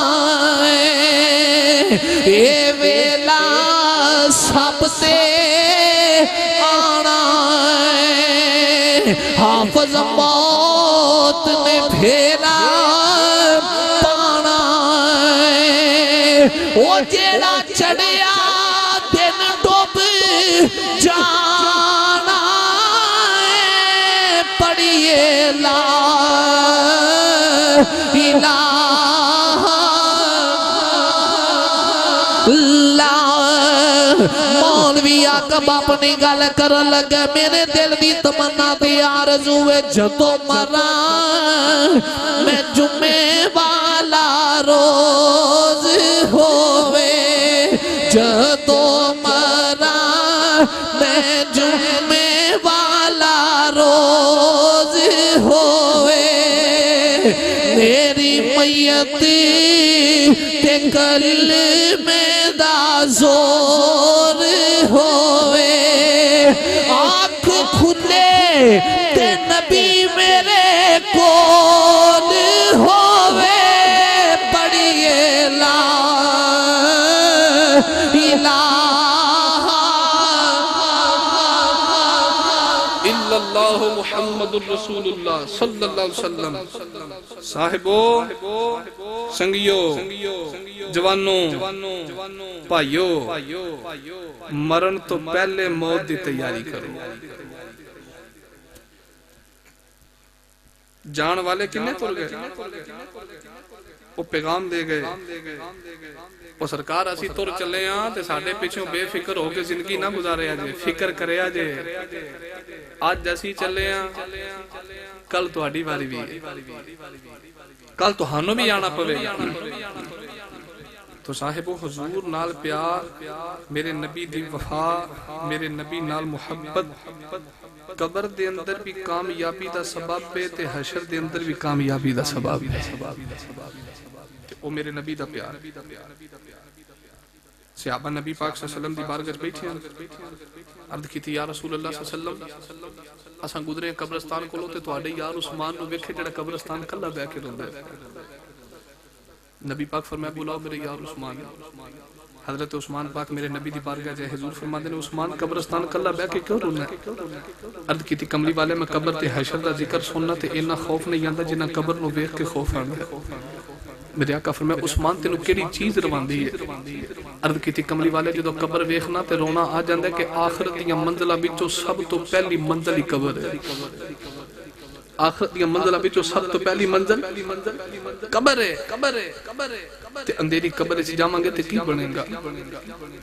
ہے اے ویلا سب تے آنا ہے حافظ موت نے پھیرا پانا ہے وہ جیڑا چڑیا دن ڈوب جانا ہے پڑھیے لا الہ اللہ مولوی آقب اپنی گل کر لگے میرے دل دی تمنا دی آرزو ہے جدو مرا میں جمعے والا روز ہوئے جدو مرا میں جمعے والا روز ہوئے میری میت تے کلمے دا زور ہوئے آنکھ کھلے تے نبی میرے کول ہوئے پڑھیے لا الہ
الا اللہ محمد الرسول اللہ صلی اللہ علیہ وسلم صاحبو سنگیو جوانوں بھائیو مرن تو پہلے موت دی تیاری کرو جان والے کنے تر گئے وہ پیغام دے گئے وہ سرکار اسی تر چلے ہاں تے ساڑھے پیچھوں بے فکر ہو کے زندگی نہ گزارے آجے فکر کرے آجے آج جیسی چلے ہاں کل تو آڑی باری بھی کل تو ہانوں بھی آنا پوے تو صاحب حضور نال پیار میرے نبی دی وفا میرے نبی نال محبت قبر دے اندر بھی کامیابی دا سبب پہ تے حشر دے اندر بھی کامیابی دا سبب ہے او میرے نبی دا پیار صحابہ نبی پاک صلی اللہ علیہ وسلم دی بارگاہ بیٹھے ہیں عرض کی تھی یا رسول اللہ صلی اللہ علیہ وسلم اساں گزرے قبرستان کولوں تے تواڈے یار عثمان نو ویکھے جڑا قبرستان کلا بیٹھ کے روندا ہے نبی پاک فرمایا بلاؤ میرے یار عثمان حضرت عثمان پاک میرے نبی دی بارگاہ جائے حضور فرماتے ہیں عثمان قبرستان کلا بیٹھ کے کیوں رونا ہے عرض کی تھی کملی والے میں قبر تے حشر دا ذکر سننا تے اینا خوف نہیں آندا جنہ قبر نو ویکھ کے خوف آندا میرے آقا فرمایا عثمان تینوں کیڑی چیز رواندی ہے عرض کی تھی کملی والے جدو قبر ویکھنا تے رونا آ جاندا ہے کہ آخرت دیاں منزلاں وچوں سب تو پہلی منزل ہی قبر ہے آخرت دی منزلہ بچو سب تو پہلی منزل قبر ہے تے اندھیری قبر سے جاماں گے تے کی بنے گا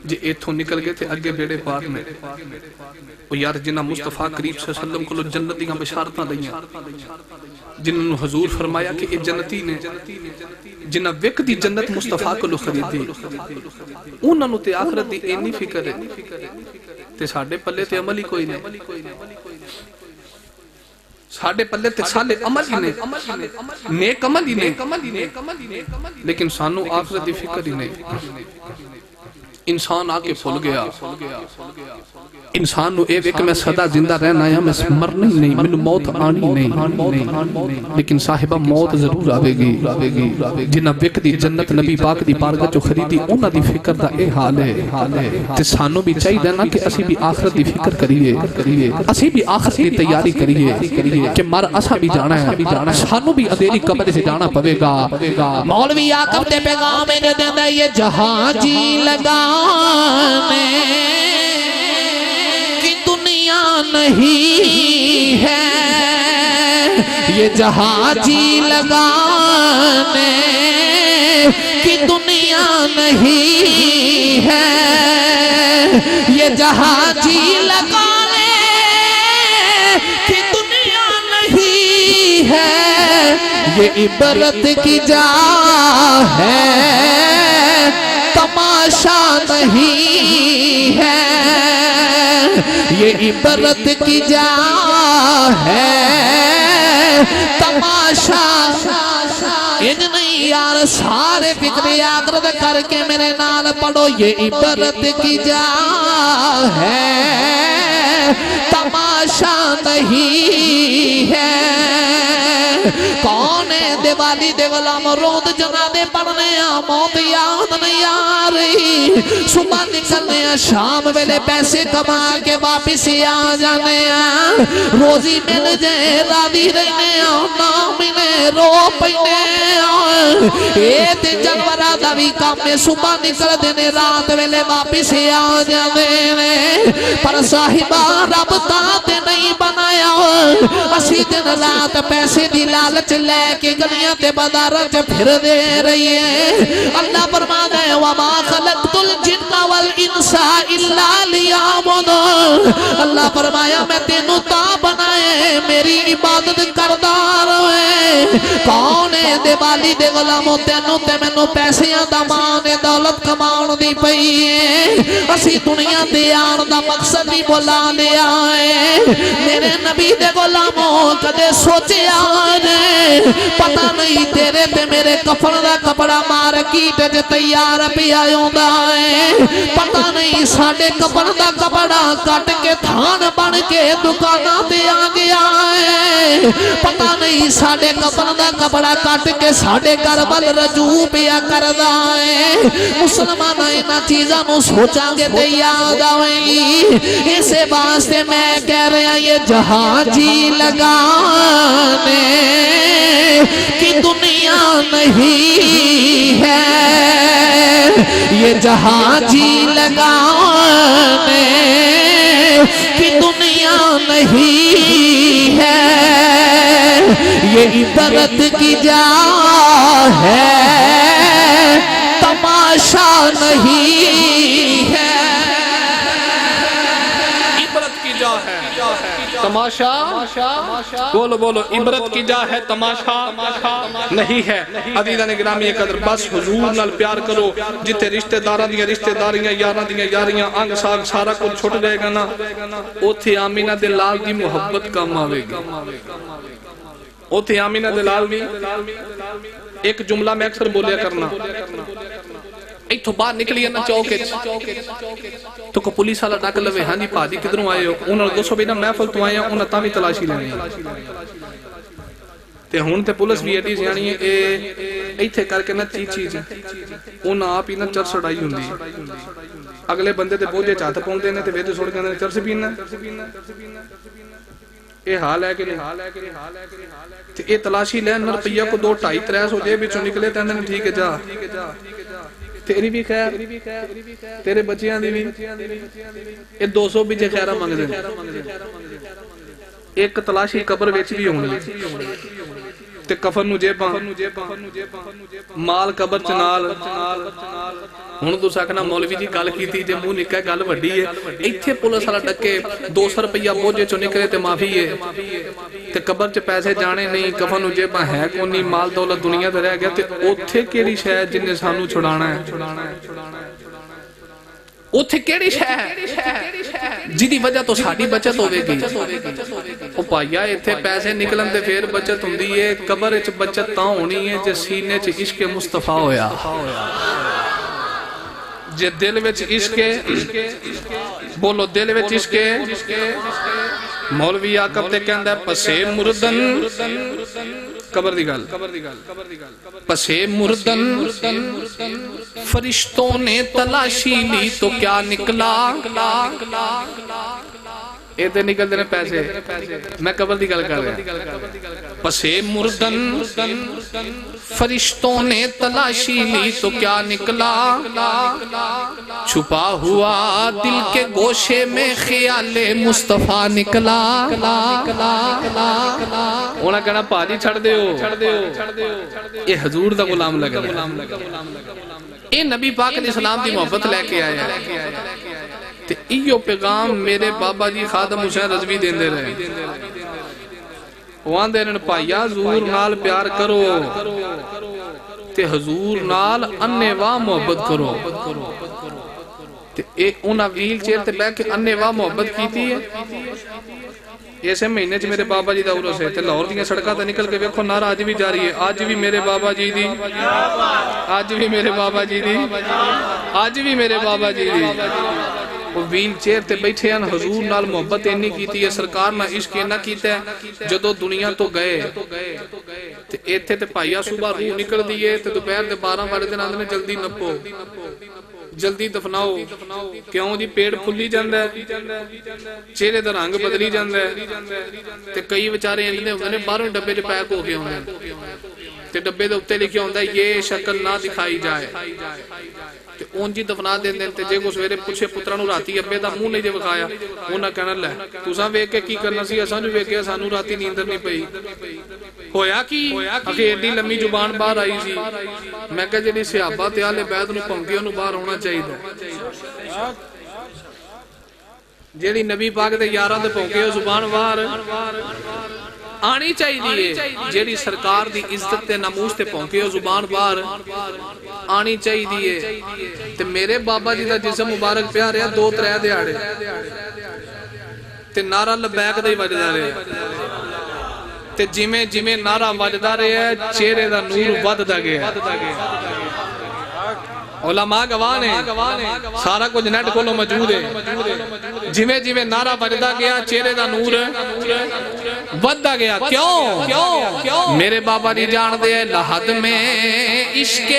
جی ایتھوں نکل گئے تے اگے بیڑے پار میں وہ یار جنہ مصطفیٰ کریم صلی اللہ علیہ وسلم کو جنت دیاں بشارتاں دیاں جنہوں حضور فرمایا کہ یہ جنتی نے جنہ وک دی جنت مصطفیٰ کو خریدی انہوں نے تے آخرت دی اینی فکر ہے تے ساڑھے پلے تے عمل ہی کوئی نہیں ساڑھے پلے تے سالے عمل ہی نہیں نیک عمل ہی نہیں لیکن سانو آخرت دی فکر ہی نہیں انسان آکے پھول گیا انسان نو اے ویک میں صدا زندہ رہنا ہے میں مرنا ہی نہیں میں موت آنی نہیں لیکن صاحبہ موت ضرور آوے گی جنہ ویک دی جنت نبی پاک دی بارگاہ جو خریدی انہ دی فکر دا اے حال ہے تے سانو بھی چاہی دینا کہ اسی بھی آخرت دی فکر کریے اسی بھی آخرت دی تیاری کریے کہ مر اسا بھی جانا ہے سانو بھی اندھیری قبر سے جانا پوے گا
مولوی آقب تے پیغام نے دیندہ یہ جہاں جی لگانے کی دنیا نہیں ہے یہ جہاں جی لگانے کی دنیا نہیں ہے یہ جہاں جی لگانے کی دنیا نہیں ہے یہ عبرت کی جا ہے تماشا نہیں ہے یہ عبرت کی جا ہے تماشا نہیں یار سارے فکر آخرت کر کے میرے نال پڑھو یہ عبرت کی جا ہے تماشا نہیں ہے کون ہے دیوالی دے غلام رود جنادے پڑھنے موت یاد نہیں آ رہی صبح نکلنے شام ویلے پیسے کما کے واپس آ جانے روزی مل جائے راضی رہنے نہ ملے رو پینے اے تے جنورہ دا بھی کام میں صبح نکل دینے رات ویلے واپس آ جانے پر صاحبہ رب تاتے نہیں بنایا اسی دن رات پیسے دی لالچ لے کے گلیاں تے بازاراں چ پھر دے رہی ہے اللہ فرماتا ہے وما خلقت الجن والانس الا لیعبدون اللہ فرمایا میں تینوں تا بنائے میری عبادت کردار ہوئے کون ہے دیوالی دے غلاموں تینوں تے مینوں پیسیاں دا مان دولت کماؤن دی پئی ہے اسی دنیا تے آن دا مقصد ہی بولا لیا ہے میرے نبی دے غلاموں کدے سوچے آنے پتہ نہیں تیرے تے میرے کفن دا کپڑا مارکیٹ جے تیار پہ آیوں دا ہے پتہ نہیں ساڑے کفن دا کپڑا کٹ کے تھان بن کے دکانہ دے آ گیا ہے پتہ نہیں ساڑے کفن دا کپڑا کٹ کے ساڑے کربل رجوع پیا کردہ ہے مسلمان اینا چیزاں نو سوچا گے تے یاد آویں اسے واسطے میں کہہ رہا یہ جہاں جی لگانے کی دنیا نہیں ہے یہ جہاں جی لگانے کی دنیا نہیں ہے یہ عبرت کی جا ہے تماشا نہیں ہے
عبرت کی جا ہے تماشا بولو بولو عبرت کی جا ہے تماشا نہیں ہے عزیزان گرامی قدر بس حضور نال پیار کرو جتے رشتہ داراں دیاں رشتہ داریاں یاراں دیاں یاریاں انگ ساگ سارا کچھ چھٹ جائے گا نا اوتھے آمینہ دے لال دی محبت کم آوے گی اوتھے آمینہ دے لال دی ایک جملہ میں اکثر بولیا کرنا ایک تو باہر نکلی ہے نا چوکے تو کو پولیس والا ڈاک لوے ہاں جی پادی کدھروں آئے ہو انہوں نے 200 بینا محفل تو آئے ہیں انہوں نے تامی تلاشی لینی تے ہون تے پولیس بھی ایڈیز یعنی ایتھے کر کے نا چیز انہوں آپ ہی نا چرس اڑائی ہوں دی اگلے بندے تے بوجھے چاہتا پہنچ دینے تے ویدے سوڑ کے اندر چرس پینا اے حال ہے کہ نہیں تے اے تلاشی لین نرپیہ کو 2-2.5-3 ہو جائے بچوں نکلے تے اندر ٹھیک ہے جا تیری بھی خیر تیرے بچیاں دی بھی اے 200 بھی جے خیرہ مانگ دیں ایک تلاشی قبر وچ بھی ہونی تے کفن نو جیباں مال قبر چ نال ہن تساں آکھنا مولوی جی گل کیتی جے منہ نکا گل وڈی ہے ایتھے پولیس والا ڈکے 200 روپیہ بوجھے چوں نکلے تے معافی ہے تے قبر چ پیسے جانے نہیں کفن نو جیباں ہے کونی مال دولت دنیا تے رہ گیا تے اوتھے کیڑی شے جن نے سانو چھڑانا ہے اوتھے کیڑی شے جدی وجہ تو ساڈی بچت ہوے گی او پایا ایتھے پیسے نکلن تے پھر بچت ہوندی ہے قبر وچ بچت تاں ہونی ہے جے سینے چ عشق مصطفیٰ ہویا جے دل وچ عشق بولو دل وچ عشق مولوی عاقب تے کہندا ہے پسے مردن قبر دی گل پسے مردن فرشتوں نے تلاشی لی تو کیا نکلا اے تے نکل دے پیسے میں قبر دی گل کر رہا پسے مردن فرشتوں نے تلاشی لی تو کیا نکلا چھپا ہوا دل کے گوشے میں خیال مصطفیٰ نکلا انہاں کہنا پاجی چھڑ دیو اے حضور دا غلام لگ رہا اے نبی پاک علیہ السلام دی محبت لے کے آیا تے ایو پیغام میرے بابا جی خادم حسین رضوی دین دے رہے وہاں دے رہے پائیا حضور نال پیار کرو تے حضور نال اننے واہ محبت کرو تے ایک انہا ویل چیر تے بیٹھ کے اننے واہ محبت کیتی ہے ایسے مہینے چ میرے بابا جی دا عرس ہے تے لاہور دیاں سڑکاں تے نکل کے ویکھو نعرہ اج بھی جاری ہے اج بھی میرے بابا جی دی اج بھی میرے بابا جی دی اج بھی میرے بابا جی دی وہ ویل چیئر تے بیٹھے ہیں حضور نال محبت انہی کیتی ہے سرکار نہ عشق انہا کیتا ہے جدو دنیا تو گئے تے ایتھے تے پائیا صبح روح نکل دیئے تے دوپہر دے 12 بجے دن آندے جلدی نپو جلدی دفناؤ کیوں جی پیڑ پھلی جاندہ ہے چہرے دا رنگ بدلی جاندہ ہے تے کئی بیچارے اندے ہوندے نے 12 ڈبے جو پیک ہو گئے ہوندے تے ڈبے دے اوپر لکھیا ہوندا ہے یہ شکل نہ دکھائی جائے تے اون جی دفنا دین دین تے جے کو سویرے پوچھے پترا نو راتی ابے دا منہ نہیں جے وکھایا انہاں کہنا لے تساں ویکھ کے کی کرنا سی اساں جو ویکھ کے سانو راتی نیندر نہیں پئی ہویا کی اکھے ایڈی لمبی زبان باہر آئی سی میں کہا جڑی صحابہ تے اہل بیت نو پھونکے اونوں باہر ہونا چاہیے جیڑی نبی پاک دے یاراں تے پھونکے زبان باہر آنی چاہیے جیڑی سرکار دی عزت تے ناموس تے پھونکے زبان باہر آنی چاہیے تے میرے بابا جی دا جسم مبارک پیا رہا 2-3 دیہاڑے تے نعرہ لبیک دا ہی وجدا رہے تے جویں جویں نعرہ وجدا رہے چہرے دا نور وددا گیا علماء گواہ نے سارا کچھ نیٹ کولو موجود ہے جویں جویں نعرہ وجدا گیا چہرے دا نور وددا گیا کیوں میرے بابا جی جان دے لحد میں عشق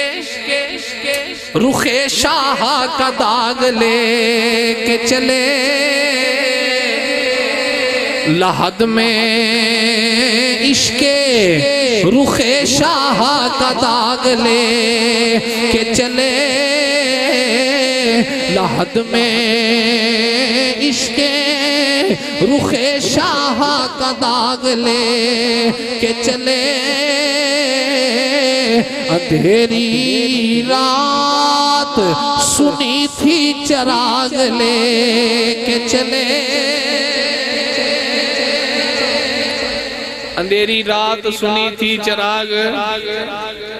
رخ شاہ کا داغ لے کے چلے لحد میں عشق رخ شاہ کا داغ لے کے چلے لحد میں عشق رخ شاہ کا داغ لے کے چلے اندھیری رات سنی تھی چراغ لے کے چلے اندھیری رات سنی تھی چراغ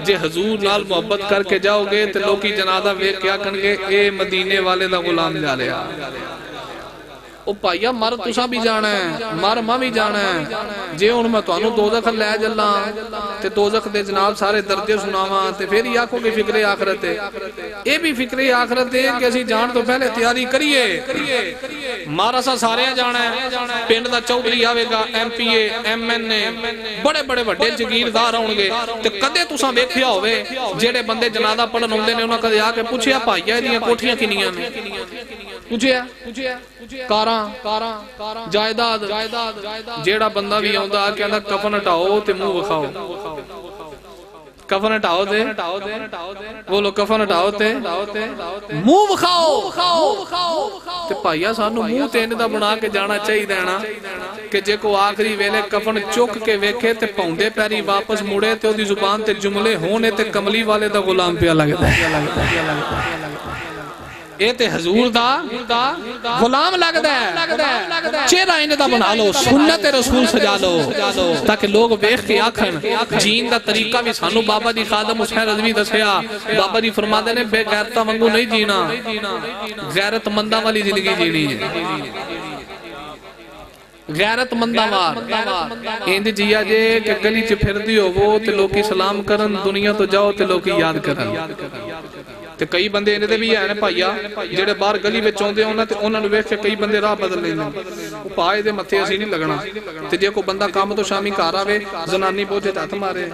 جے حضور نال محبت کر کے جاؤ گے تو لوکی جنازہ ویکھ کیا کنگے اے مدینے والے دا غلام جا لیا او پائیا مر تسا بھی جانا ہے مر ماں بھی جانا ہے جے ان میں توانو دوزخ لے جلا تے دوزخ دے جناب سارے درجے سناواں تے پھر ہی آکھو کہ فکر آخرت ہے اے بھی فکر آخرت ہے کہ اسی جان تو پہلے تیاری کریے مارا سا سارے جانا ہے پنڈ دا چودھری آوے گا M P A M N A بڑے بڑے وڈے جگیردار ہون گے تے کدے تساں ویکھیا ہوے جڑے بندے جنازہ پڑھن ہوندے نے انہاں کدے آ کے پوچھیا پائیا ایدیاں کوٹھیاں کنیاں نے پوچھیا کاراں جائیداد جیڑا بندہ بھی آندا کہندا کفن ہٹاؤ تے منہ وکھاؤ کفن ہٹاؤ دے بولو کفن ہٹاؤ تے منہ وکھاؤ تے بھائیا سانو منہ تے انہاں دا بنا کے جانا چاہیے دینا کہ جے کو آخری ویلے کفن چک کے ویکھے تے پاؤندے پیری واپس مڑے تے اودی زبان تے جملے ہونے تے کملی والے دا غلام پیا لگدا ہے اے تے حضور دا غلام لگدا ہے چہرہ انہاں دا بنا لو سنت رسول سجا لو تاکہ لوگ ویکھ کے آکھن جین دا طریقہ بھی سانو بابا دی خادم حسین رضوی دسیا بابا جی فرماندے نے بے غیرتاں وانگو نہیں جینا غیرت منداں والی زندگی جینی ہے غیرت مندہ وار اندھ جیا جے کہ گلی چ پھر دیو وہ تے لوکی سلام کرن دنیا تو جاؤ تے لوکی یاد کرن تے کئی بندے انہیں دے بھی ہے پائیا جڑے باہر گلی میں چوندے ہونا تے انہوں نے ویکھ کے کئی بندے راہ بدل لینا وہ پائے دے متھے اسی نہیں لگنا تے جے کو بندہ کام تو شامی کار آوے زنانی بوجھے ہاتھ مارے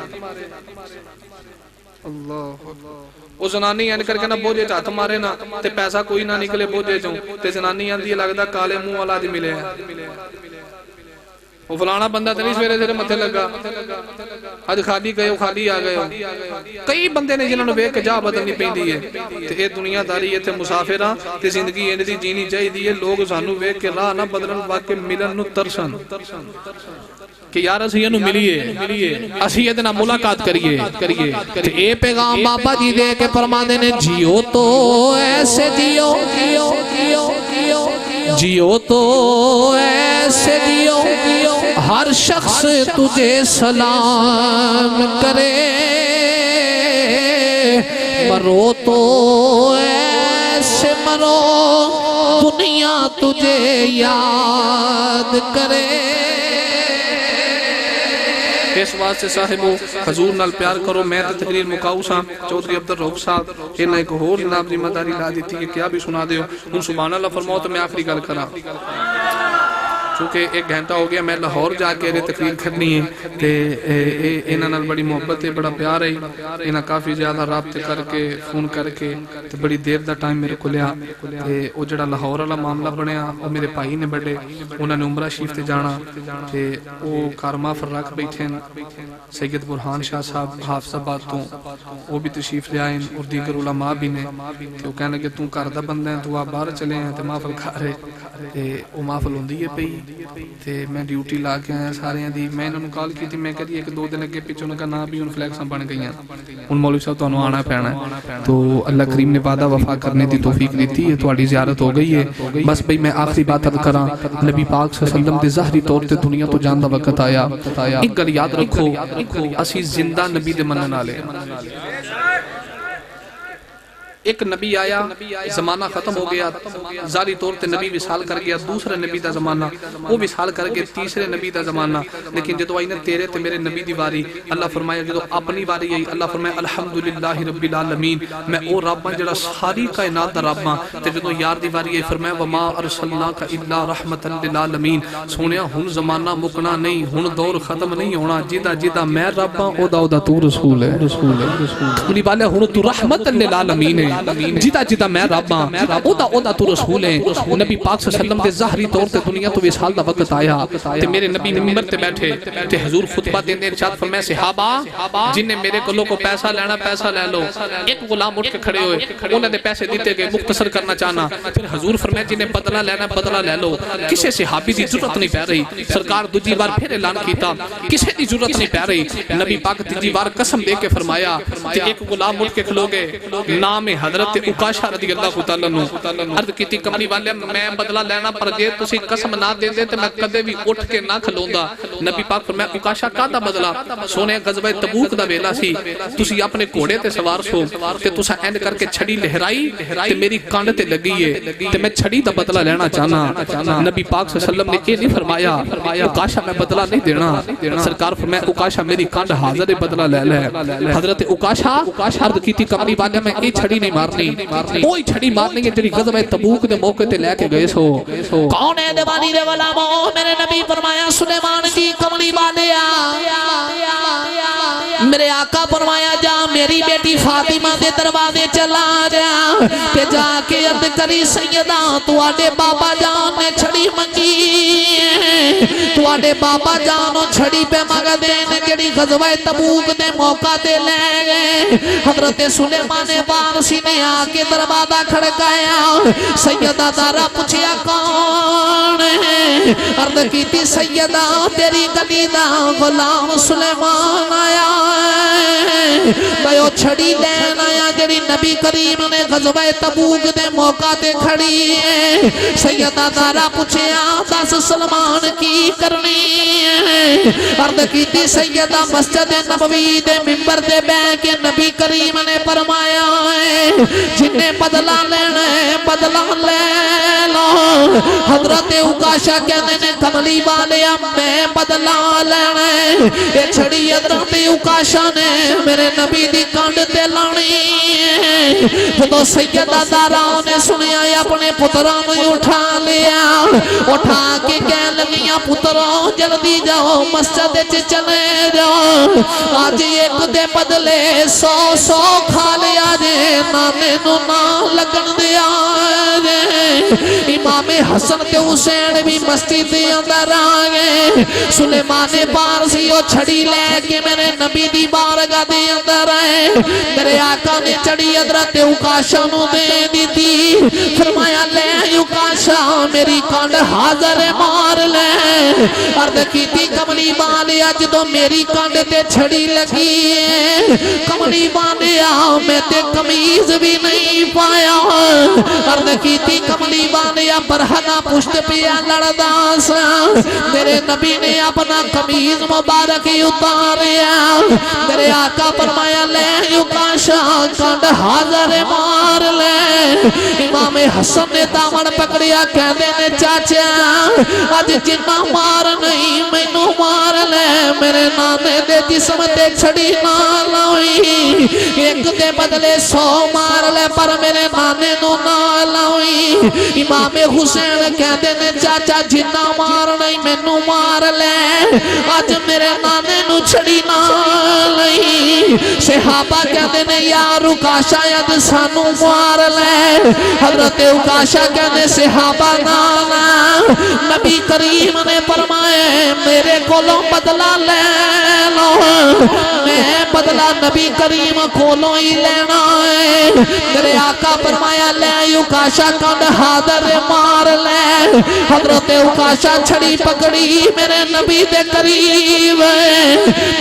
اللہ وہ زنانی این کر کے نہ بوجھے ہاتھ مارے نا تے پیسہ کوئی نہ نکلے بوجھے جوں تے زنانی آندھی لگدا کالے منہ والا دی ملے ہے وہ فلانا بندہ تے نہیں سویرے سویرے متھے لگا اج خالی گئے خالی آ گئے کئی بندے نے جنہوں نے ویکھ کے جا بدلنی پیندی ہے تے اے دنیا داری ہے تے مسافراں تے زندگی انہاں دی جینی چاہیے ہے لوگ سانو ویکھ کے راہ نہ بدلن واقع ملن نو ترسن کہ یار اسی انہوں ملیے اسی ادھے نہ ملاقات کریے تے اے پیغام بابا جی دے کے فرماندے نے جیو تو ایسے جیو جیو تو ایسے جیو ہر شخص تجھے سلام کرے مرو تو ایسے مرو دنیا تجھے یاد کرے اس واسطے صاحبو حضور نال پیار کرو میں تے تقریر مکاؤ سا چودھری عبدالرؤف صاحب انہاں ایک ہور جناب ذمہ داری لا دیتی کہ کیا بھی سنا دیو ان سبحان اللہ فرماؤ تو میں آخری گل کراں چونکہ ایک گھنٹہ ہو گیا میں لاہور جا کے تقریر کرنی ہے تے انہاں نال بڑی محبت ہے بڑا پیار ہے انہاں کافی زیادہ رابطے کر کے فون کر کے تے بڑی دیر دا ٹائم میرے کو لیا تے او جڑا لاہور والا معاملہ بنیا او میرے بھائی نے بڑے انہاں نے عمرہ شریف تے جانا تے او کارما فرق بیٹھے سید برہان شاہ صاحب حافظ آباد تو وہ بھی تشریف لے آئے اور دیگر علماء بھی نے تے وہ کہنے کہ توں گھر دا بندہ ہے تو آپ باہر چلے ہیں تے محفل کھا رہے تے وہ محفل ہوندی ہے پئی تے میں ڈیوٹی لا کے آیا سارے دی میں انہوں نے کال کی تھی میں کہہ دی ایک دو دن اگے پیچھے انہوں کا نام بھی ان فلیکساں بن گئی ہیں ان مولوی صاحب تو انہوں آنا پینا ہے تو اللہ کریم نے وعدہ وفا کرنے دی توفیق دیتی ہے تو آڑی زیارت ہو گئی ہے بس بھئی میں آخری بات عرض کراں نبی پاک صلی اللہ علیہ وسلم دے ظاہری طور تے دنیا تو جان دا وقت آیا ایک گل یاد رکھو اسی زندہ نبی دے منن والے ایک نبی آیا زمانہ ختم ہو گیا ظاہری طور تے نبی وصال کر گیا دوسرے نبی دا زمانہ وہ وصال کر گئے تیسرے نبی دا زمانہ لیکن جدو آئی نے تیرے تے میرے نبی دی واری اللہ فرمایا جدو اپنی واری آئی اللہ فرمایا الحمدللہ رب العالمین میں او رب ہاں جڑا ساری کائنات دا رب ہاں تے جدو یار دی واری آئی فرمایا وما ارسلناک الا رحمتا للعالمین سونیا ہن زمانہ مکنا نہیں ہن دور ختم نہیں ہونا جدا جدا میں رب ہاں او دا تو رسول ہے رسول والے ہن تو رحمت للعالمین ہے جیتا جیتا میں رب ہاں او دا تو رسول ہے نبی پاک صلی اللہ علیہ وسلم دے ظاہری طور تے دنیا تو وصال دا وقت آیا تے میرے نبی منبر تے بیٹھے تے حضور خطبہ دیندے ارشاد فرمایا صحابہ جن نے میرے کلوں کو پیسہ لینا پیسہ لے لو ایک غلام اٹھ کے کھڑے ہوئے انہوں نے پیسے دیتے گئے مختصر کرنا چاہنا پھر حضور فرمایا جن نے بدلہ لینا بدلہ لے لو کسے صحابی دی ضرورت نہیں پہ رہی سرکار دوجی بار پھر اعلان کیتا کسے دی ضرورت نہیں پہ رہی نبی پاک تیجی بار قسم دے کے فرمایا تے ایک غلام اٹھ کے کھلوگے نام حضرت اکاشہ رضی اللہ تعالیٰ عنہ عرض کی تھی کملی والے میں بدلہ لینا پر جے تسی قسم نہ دے دے تو میں کدے بھی اٹھ کے نہ کھلوندا نبی پاک فرمایا اکاشہ کا دا بدلہ سونے غزوہ تبوک دا ویلا سی تسی اپنے گھوڑے تے سوار سو تے تسا اینڈ کر کے چھڑی لہرائی تے میری کانڈ تے لگی ہے تے میں چھڑی دا بدلہ لینا چاہنا نبی پاک صلی اللہ علیہ وسلم نے یہ نہیں فرمایا اکاشہ میں بدلہ نہیں دینا سرکار فرمایا اکاشہ میری کانڈ حاضر بدلہ لے لے حضرت اکاشہ عرض کی تھی کملی والے میں یہ چھڑی نہیں مارنی کوئی چھڑی مارنی ہے جنہی غزوہ تبوک دے موقع تے لے کے گئے سو کون ہے دیوانی دے والا میرے نبی فرمایا سلیمان کی کملی والے میرے آقا فرمایا جا میری بیٹی فاطمہ دے دروازے چلا جا کہ جا کے عرض کری سیدہ تو آڈے بابا جان نے چھڑی منگی
تواڈے بابا جانو چھڑی پہ مگدے نے جڑی غزوہ تبوک دے موقع تے لے گئے حضرت سلیمان وارسی نے آ کے دروازہ کھڑکایا سیدہ زہرا پوچھیا کون ہے عرض کیتی سیدہ تیری گلی دا غلام سلیمان آیا ہے میں وہ چھڑی لین آیا جڑی نبی کریم نے غزوہ تبوک دے موقع تے کھڑی ہے سیدہ زہرا پوچھیا دس سلمان کی کرنی ہے عرض کیتی سیدہ مسجد نبوی دے ممبر دے بے کے نبی کریم نے فرمایا ہے جنہیں بدلہ لینا ہے بدلہ لے لو حضرت عکاشہ کہنے نے کملی والے میں بدلہ لینا ہے یہ چھڑی حضرت عکاشہ نے میرے نبی دی کانڈ تے لانی ہے جدو سیدہ زہرا نے سنیا اپنے پتروں میں اٹھا لیا اٹھا کے کہہ لگیاں پتروں جلدی جاؤ مسجد چلے جاؤ آج ایک دے بدلے 100 کھا لیا جے نانے نو نہ لگن دیا جے امام حسن تے حسین بھی مسجد دے اندر آگئے سلیمان وارسی وہ چھڑی لے کے میرے نبی دی بارگاہ دے اندر آئے میرے آقا نے چھڑی حضرت عکاشہ نو دے دی تھی فرمایا لے عکاشہ میری کانڈ حاضر مار لے عرض کی تھی کملی والیا جدو میری کانڈ تے چھڑی لگی ہے کملی والیا میں تے کمیز بھی نہیں پایا عرض کی تھی کملی والیا برہنہ پشت پیا لڑدا سا میرے نبی نے اپنا کمیز مبارک اتاریا میرے آقا فرمایا لے عکاشہ کانڈ حاضر مار لے امام حسن نے دامن پکڑیا کہنے نے چاچا آج جنہ مار نہیں مینو مار لے میرے نانے دے جسم تے چھڑی نہ لاؤئی ایک دے بدلے 100 مار لے پر میرے نانے نو نہ لاؤئی امام حسین کہتے نے چاچا جنہ مار نہیں مینو مار لے آج میرے نانے نو چھڑی نہ لائی صحابہ کہتے نے یا عکاشہ ید سانو مار لے حضرت عکاشہ کہتے صحابہ نانا نبی کریم نے فرمائے میرے کولوں بدلہ لے لو میں بدلہ نبی کریم کولوں ہی لینا ہے میرے آقا فرمایا لے عکاشہ کانڈ حاضر مار لے حضرت عکاشہ چھڑی پکڑی میرے نبی دے قریب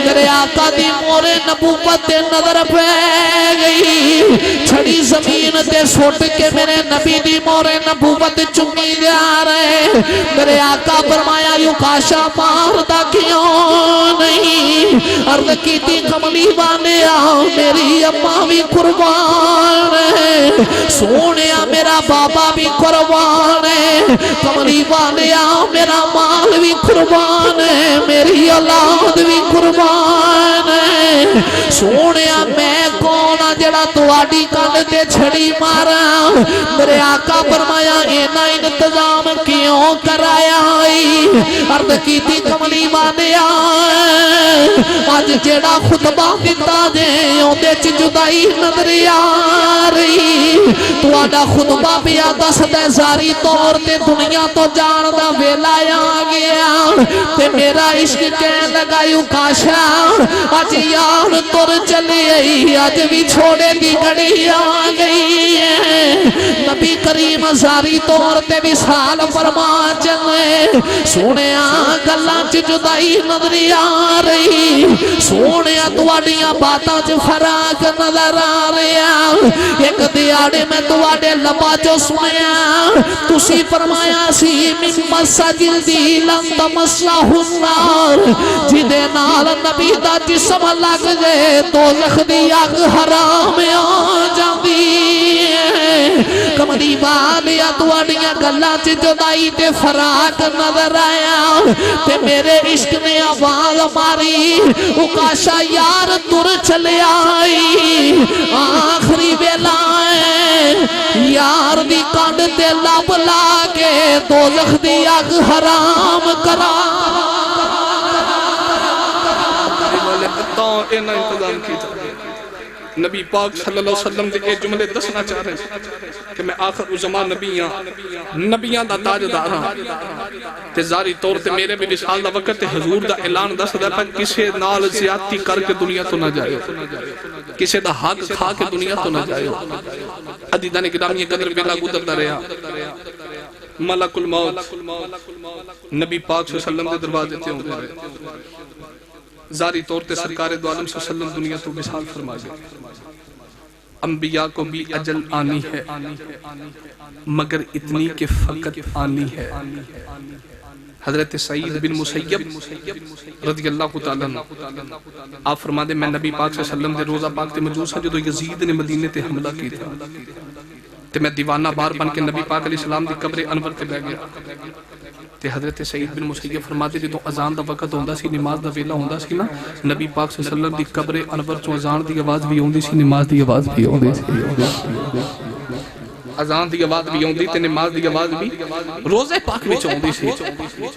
میرے آقا دی مور نبوت نظر پہ گئی چھڑی زمین تے سوٹ کے میرے نبی دی مور نبوت چنگی جا رہے میرے آقا فرمایا عکاشہ ماردا کیوں نہیں عرض کی تھی کملی والیا میری اماں بھی قربان ہے سونیا میرا بابا بھی قربان ہے کملی والیا میرا مال بھی قربان ہے میری اولاد بھی قربان ہے سونیا میں کون جڑا تواڈی کانڈ تے چھڑی مارا میرے آقا فرمایا اینا انتظام کیوں کرایا عرض کی تھی کملی والیا آج جڑا خطبہ دیتا جے اوندے چ جدائی نظر آ رہی تواڈا خطبہ پیا دسدا زاری طور تے دنیا تو جان دا ویلا آ گیا تے میرا عشق کہن لگا عکاشہ اج یار تر چلی آئی اج بھی چھوڑے دی گھڑی آ گئی ہے نبی کریم زاری طور تے وصال فرما چلے سونیا گلاں چ جدائی نظر آ رہی سونیا تواڈیاں باتاں چ فراق نظر آ رہا ایک دیاڑے میں تواڈے لباں چ سنیا تسی فرمایا سی مما سجدی لن تمسہ النار جدے نال نبی دا جسم لگ جائے دوزخ دی اگ حرام آ جاندی کملی والیا تواڈیاں گلاں چ جدائی تے فراق نظر آیا تے میرے عشق نے آواز ماری عکاشہ یار تر چلے آئی آخری ویلا یار دی کانڈ تے لب لا کے دوزخ دی اگ حرام کرا
انتظام کی نبی پاک صلی اللہ علیہ وسلم دے ایک جملے دسنا چاہ رہے ہیں کہ میں آخر زمان نبیاں دا تاجدار ہاں تے ظاہری طور تے میرے بھی رسال دا وقت حضور دا اعلان دس دا پر کسے نال زیادتی کر کے دنیا تو نہ جائے کسے دا حق کھا کے دنیا تو نہ جائے عدیدان گرامی قدر بلا گزر دا رہا ملک الموت نبی پاک صلی اللہ علیہ وسلم دے دروازے تے ہوں گے ظاہری طور تے سرکار دو عالم صلی اللہ علیہ وسلم دنیا تو وصال فرما گئے انبیاء کو بھی اجل آنی ہے مگر اتنی کہ فقط آنی ہے حضرت سعید بن مسیب رضی اللہ تعالیٰ عنہ آپ فرما دے میں نبی پاک صلی اللہ علیہ وسلم دے روزہ پاک تے موجود سا جو یزید نے مدینے تے حملہ کی تھا تے میں دیوانہ بار بن کے نبی پاک علیہ السلام دی قبر انور تے بہ گیا تے حضرت سعید بن مسیب فرماتے جو اذان دا وقت ہوندا سی نماز دا ویلا ہوندا سی نا نبی پاک صلی اللہ علیہ وسلم دی قبر انور چوں اذان دی آواز بھی ہوندی سی نماز دی آواز بھی ہوندی سی اذان دی آواز بھی ہوندی تے نماز دی آواز بھی روزے پاک وچ ہوندی سی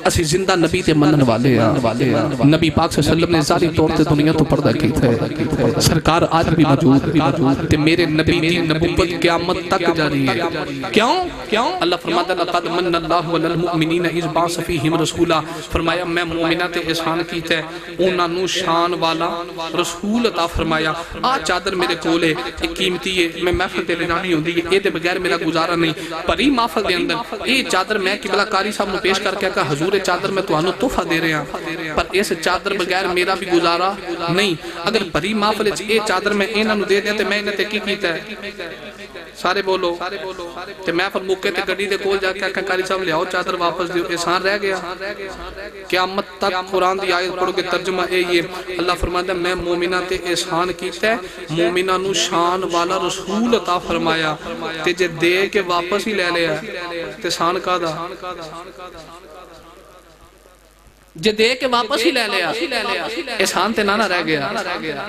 اسی زندہ نبی تے منن والے ہیں نبی پاک صلی اللہ علیہ وسلم نے ظاہری طور تے دنیا تو پردہ کیتا ہے سرکار آج بھی موجود تے میرے نبی دی نبوت قیامت تک جاری ہے کیوں اللہ فرماتا ہے لقد من اللہ علی المؤمنین اذ بعث فیہم رسولا فرمایا میں مومنہ تے احسان کیتا ہے انہاں نو شان والا رسول عطا فرمایا آ چادر میرے کولے ایک قیمتی ہے میں محفل تے لے جانی ہوندی ہے اے دے بغیر میرا گزارا نہیں پری محفل دے اندر اے چادر میں قبلہ کاری صاحب نو پیش کر کے کہا حضور چادر میں توانو تحفہ دے رہے ہیں پر اس چادر بغیر میرا بھی گزارا نہیں اگر پری محفل اے چادر میں انہاں نو دے دیں تے میں انہاں تے کی کیتا ہے سارے بولو تے میں پر موقع تے گڈی دے کول جا کے کہا کاری صاحب لے آؤ چادر واپس دیو احسان رہ گیا قیامت تک قرآن دی آیت پڑھو کے ترجمہ اے یہ اللہ فرماتا ہے میں مومنہ تے احسان کیتا ہے مومنہ نو شان والا رسول عطا فرمایا تے جے دے کے واپس ہی لے لیا تے شان کا دا جے دے کے واپس ہی لے لیا احسان تے نانا رہ گیا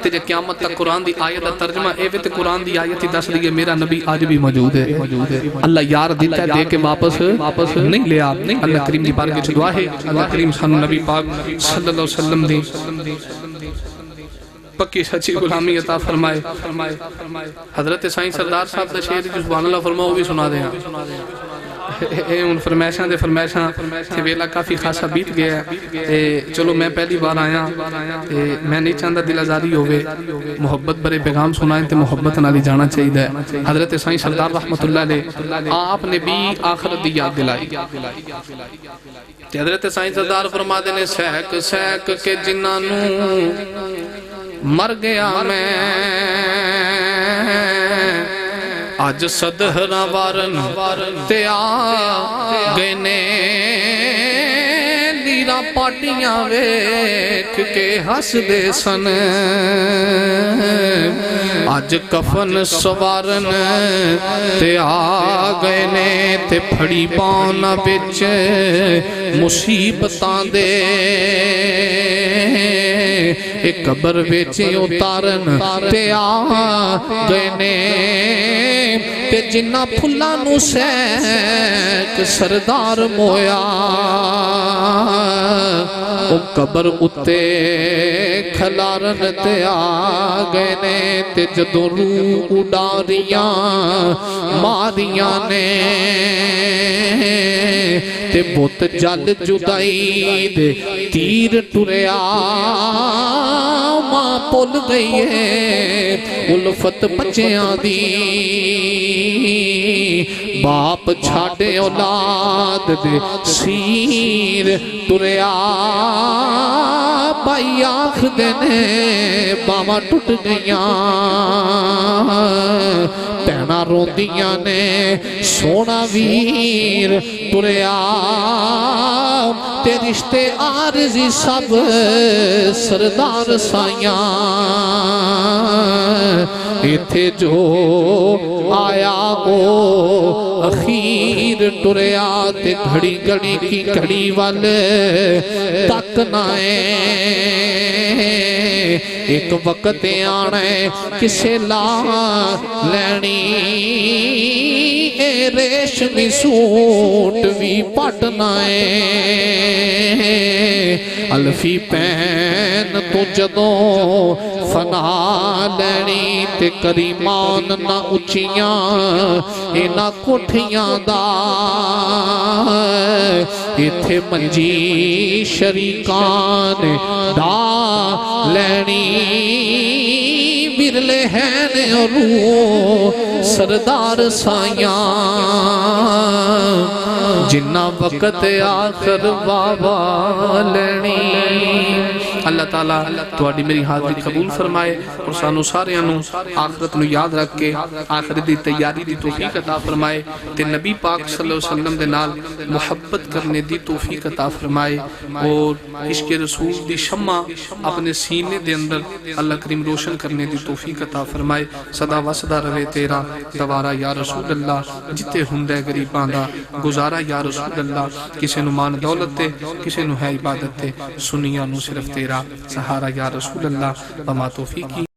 تے جے قیامت تک قرآن دی آیت ترجمہ اے وے تے قرآن دی آیت دس دیئے میرا نبی آج بھی موجود ہے اللہ یار دیتا ہے دے کے واپس نہیں لیا اللہ کریم دی بارگاہ وچ دعا ہے اللہ کریم سانو نبی پاک صلی اللہ علیہ وسلم دی پکی سچی غلامی عطا فرمائے حضرت سائیں سردار صاحب دا شعر جو سبحان اللہ فرماؤ وہ بھی سنا دے اے ان فرمائشاں دے فرمائشاں تے ویلا کافی خاصا بیت گیا ہے چلو میں پہلی بار آیا میں نہیں چاہتا دل آزاری ہوئے محبت برے پیغام سنائیں تے محبت نالی جانا چاہیے حضرت سائیں سردار رحمت اللہ علیہ آپ نے بھی آخرت دی یاد دلائی تے حضرت سائیں سردار فرما دینے سیک سیک کے جنانوں مر گیا میں آج صدہرہ وارن تے آ گئے نے لیرہ پاٹیاں ویکھ کے ہس دے سن آج کفن سوارن تے آ گئے نے تے پھڑی پاؤنا بچ مصیبتاں دے ایک قبر ویچے اتارن تے آ گئے نے تے جنہ پھلا نو سیک سردار مویا او قبر اتے کھلارن تے آ گئے نے تے جدوں روح اڈاریاں ماریاں نے تے بہت جل جدائی دے تیر ٹریا ماں پل گئی ہے الفت بچیاں دی باپ چھاڑے اولاد دے سیر ٹریا بائی آنکھ دینے باما ٹوٹ گئیاں پہنا روندیاں نے سونا ویر ٹریا تے رشتے عارضی سب سردار سائیاں ایتھے جو آیا او اخیر ٹریا تے گھڑی گھڑی کی گھڑی والے تک نائے ایک وقت آنے کسے لا لینی اے ریشمی سوٹ بھی پٹنائے
الفی پین تو جدوں فنا لینی تے کریمان نہ اچیاں اینا کوٹھیاں دا ایتھے منجی شریکان دا لینی برلے ہیں روح سردار سائیاں جنہ وقت آخر بابا لینی اللہ تعالیٰ تواڈی میری حاضری قبول فرمائے اور سانو سارے انو آخرت نو یاد رکھ کے آخرت دی تیاری دی توفیق عطا فرمائے تے نبی پاک صلی اللہ علیہ وسلم دے نال محبت کرنے دی توفیق عطا فرمائے اور عشق رسول دی شمع اپنے سینے دے اندر اللہ کریم روشن کرنے دی توفیق عطا فرمائے صدا وصدا روے تیرا دوارا یا رسول اللہ جتے ہندے غریباں دا گزارا یا رسول اللہ کسے نو مان دولت تے کسے نو ہے عبادت تے سنیاں نو صرف تیرا سہارا یا رسول اللہ وما توفیقی